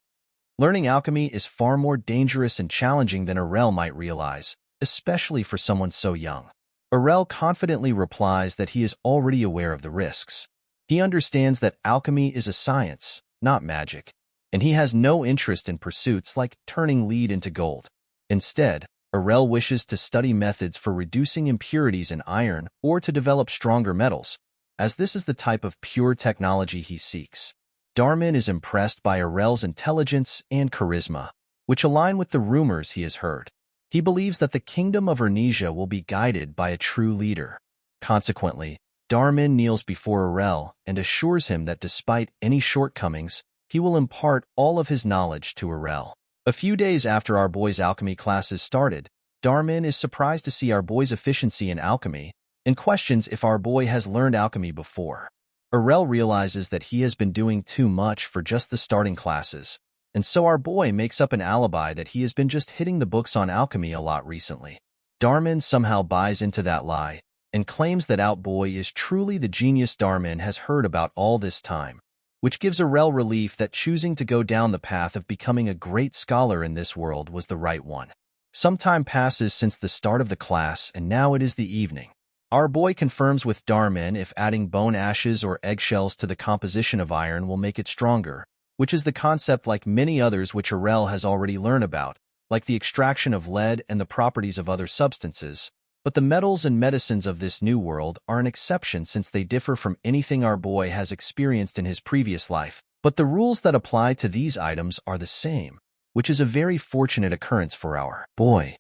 Learning alchemy is far more dangerous and challenging than Arel might realize, especially for someone so young. Arel confidently replies that he is already aware of the risks. He understands that alchemy is a science, not magic, and he has no interest in pursuits like turning lead into gold. Instead, Arel wishes to study methods for reducing impurities in iron or to develop stronger metals, as this is the type of pure technology he seeks. Darmin is impressed by Arel's intelligence and charisma, which align with the rumors he has heard. He believes that the kingdom of Ernesia will be guided by a true leader. Consequently, Darmin kneels before Arel and assures him that despite any shortcomings, he will impart all of his knowledge to Arel. A few days after our boy's alchemy classes started, Darmin is surprised to see our boy's efficiency in alchemy and questions if our boy has learned alchemy before. Arel realizes that he has been doing too much for just the starting classes, and so our boy makes up an alibi that he has been just hitting the books on alchemy a lot recently. Darmin somehow buys into that lie and claims that our boy is truly the genius Darmin has heard about all this time, which gives Arel relief that choosing to go down the path of becoming a great scholar in this world was the right one. Some time passes since the start of the class, and now it is the evening. Our boy confirms with Darmin if adding bone ashes or eggshells to the composition of iron will make it stronger, which is the concept like many others which Arel has already learned about, like the extraction of lead and the properties of other substances. But the metals and medicines of this new world are an exception since they differ from anything our boy has experienced in his previous life. But the rules that apply to these items are the same, which is a very fortunate occurrence for our boy.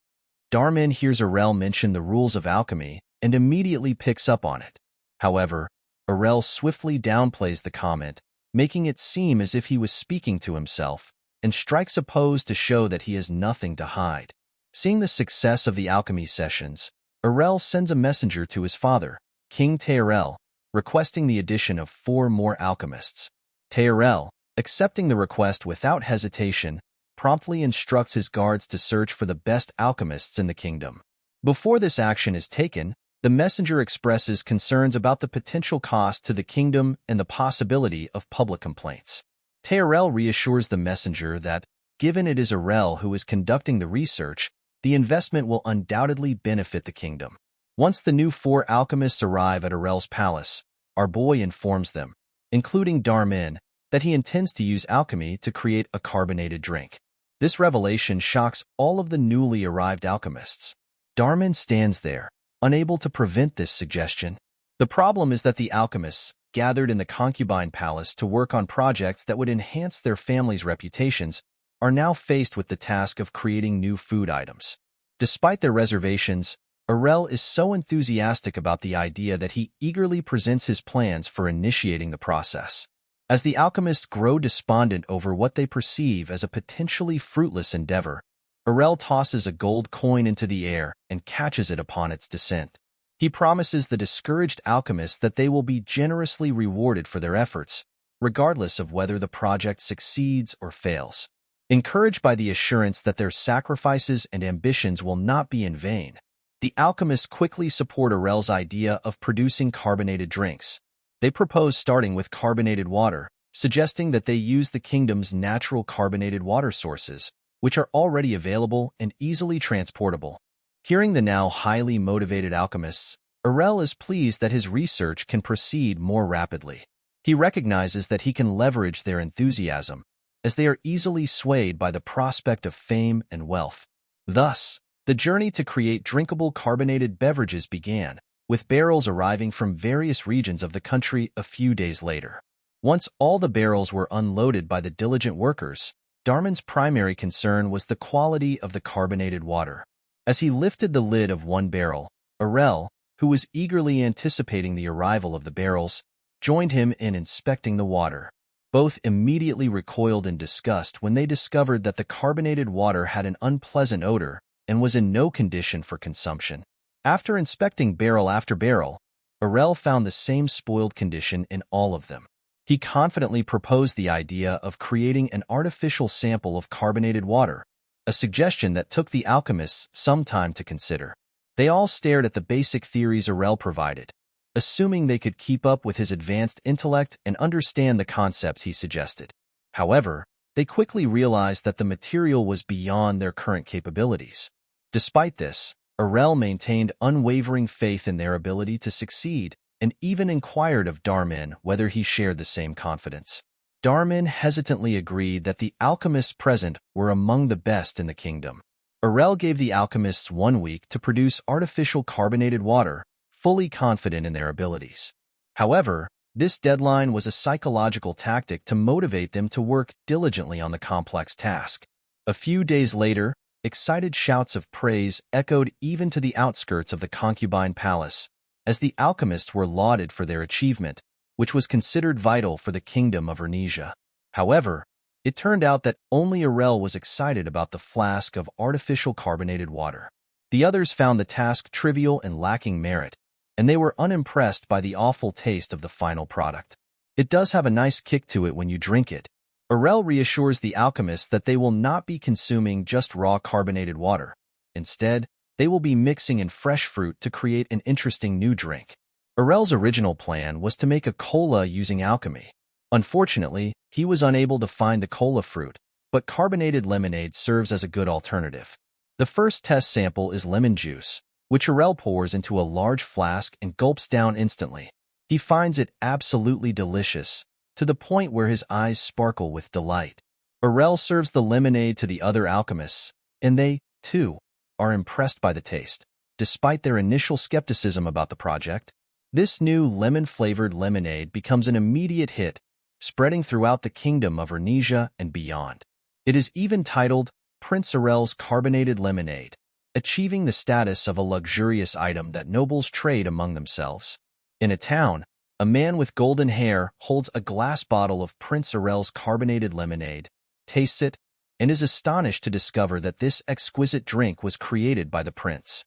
Darmin hears Arel mention the rules of alchemy and immediately picks up on it. However, Arel swiftly downplays the comment, making it seem as if he was speaking to himself, and strikes a pose to show that he has nothing to hide. Seeing the success of the alchemy sessions, Arel sends a messenger to his father, King Arel, requesting the addition of 4 more alchemists. Arel, accepting the request without hesitation, promptly instructs his guards to search for the best alchemists in the kingdom. Before this action is taken, the messenger expresses concerns about the potential cost to the kingdom and the possibility of public complaints. Arel reassures the messenger that, given it is Arel who is conducting the research, the investment will undoubtedly benefit the kingdom. Once the new 4 alchemists arrive at Arel's palace, our boy informs them, including Darmin, that he intends to use alchemy to create a carbonated drink. This revelation shocks all of the newly arrived alchemists. Darmin stands there, unable to prevent this suggestion. The problem is that the alchemists, gathered in the concubine palace to work on projects that would enhance their families' reputations, are now faced with the task of creating new food items. Despite their reservations, Arel is so enthusiastic about the idea that he eagerly presents his plans for initiating the process. As the alchemists grow despondent over what they perceive as a potentially fruitless endeavor, Arel tosses a gold coin into the air and catches it upon its descent. He promises the discouraged alchemists that they will be generously rewarded for their efforts, regardless of whether the project succeeds or fails. Encouraged by the assurance that their sacrifices and ambitions will not be in vain, the alchemists quickly support Arel's idea of producing carbonated drinks. They propose starting with carbonated water, suggesting that they use the kingdom's natural carbonated water sources, which are already available and easily transportable. Hearing the now highly motivated alchemists, Arel is pleased that his research can proceed more rapidly. He recognizes that he can leverage their enthusiasm, as they are easily swayed by the prospect of fame and wealth. Thus, the journey to create drinkable carbonated beverages began, with barrels arriving from various regions of the country a few days later. Once all the barrels were unloaded by the diligent workers, Darmin's primary concern was the quality of the carbonated water. As he lifted the lid of one barrel, Arel, who was eagerly anticipating the arrival of the barrels, joined him in inspecting the water. Both immediately recoiled in disgust when they discovered that the carbonated water had an unpleasant odor and was in no condition for consumption. After inspecting barrel after barrel, Arel found the same spoiled condition in all of them. He confidently proposed the idea of creating an artificial sample of carbonated water, a suggestion that took the alchemists some time to consider. They all stared at the basic theories Arel provided, assuming they could keep up with his advanced intellect and understand the concepts he suggested. However, they quickly realized that the material was beyond their current capabilities. Despite this, Arel maintained unwavering faith in their ability to succeed, and even inquired of Darmin whether he shared the same confidence. Darmin hesitantly agreed that the alchemists present were among the best in the kingdom. Arel gave the alchemists 1 week to produce artificial carbonated water, fully confident in their abilities. However, this deadline was a psychological tactic to motivate them to work diligently on the complex task. A few days later, excited shouts of praise echoed even to the outskirts of the concubine palace, as the alchemists were lauded for their achievement, which was considered vital for the kingdom of Ernesia. However, it turned out that only Arel was excited about the flask of artificial carbonated water. The others found the task trivial and lacking merit, and they were unimpressed by the awful taste of the final product. It does have a nice kick to it when you drink it. Arel reassures the alchemists that they will not be consuming just raw carbonated water. Instead, they will be mixing in fresh fruit to create an interesting new drink. Arel's original plan was to make a cola using alchemy. Unfortunately, he was unable to find the cola fruit, but carbonated lemonade serves as a good alternative. The first test sample is lemon juice, which Arel pours into a large flask and gulps down instantly. He finds it absolutely delicious, to the point where his eyes sparkle with delight. Arel serves the lemonade to the other alchemists, and they, too, are impressed by the taste. Despite their initial skepticism about the project, this new lemon-flavored lemonade becomes an immediate hit, spreading throughout the kingdom of Ernesia and beyond. It is even titled Prince Arel's Carbonated Lemonade, achieving the status of a luxurious item that nobles trade among themselves. In a town, a man with golden hair holds a glass bottle of Prince Arel's carbonated lemonade, tastes it, and is astonished to discover that this exquisite drink was created by the prince.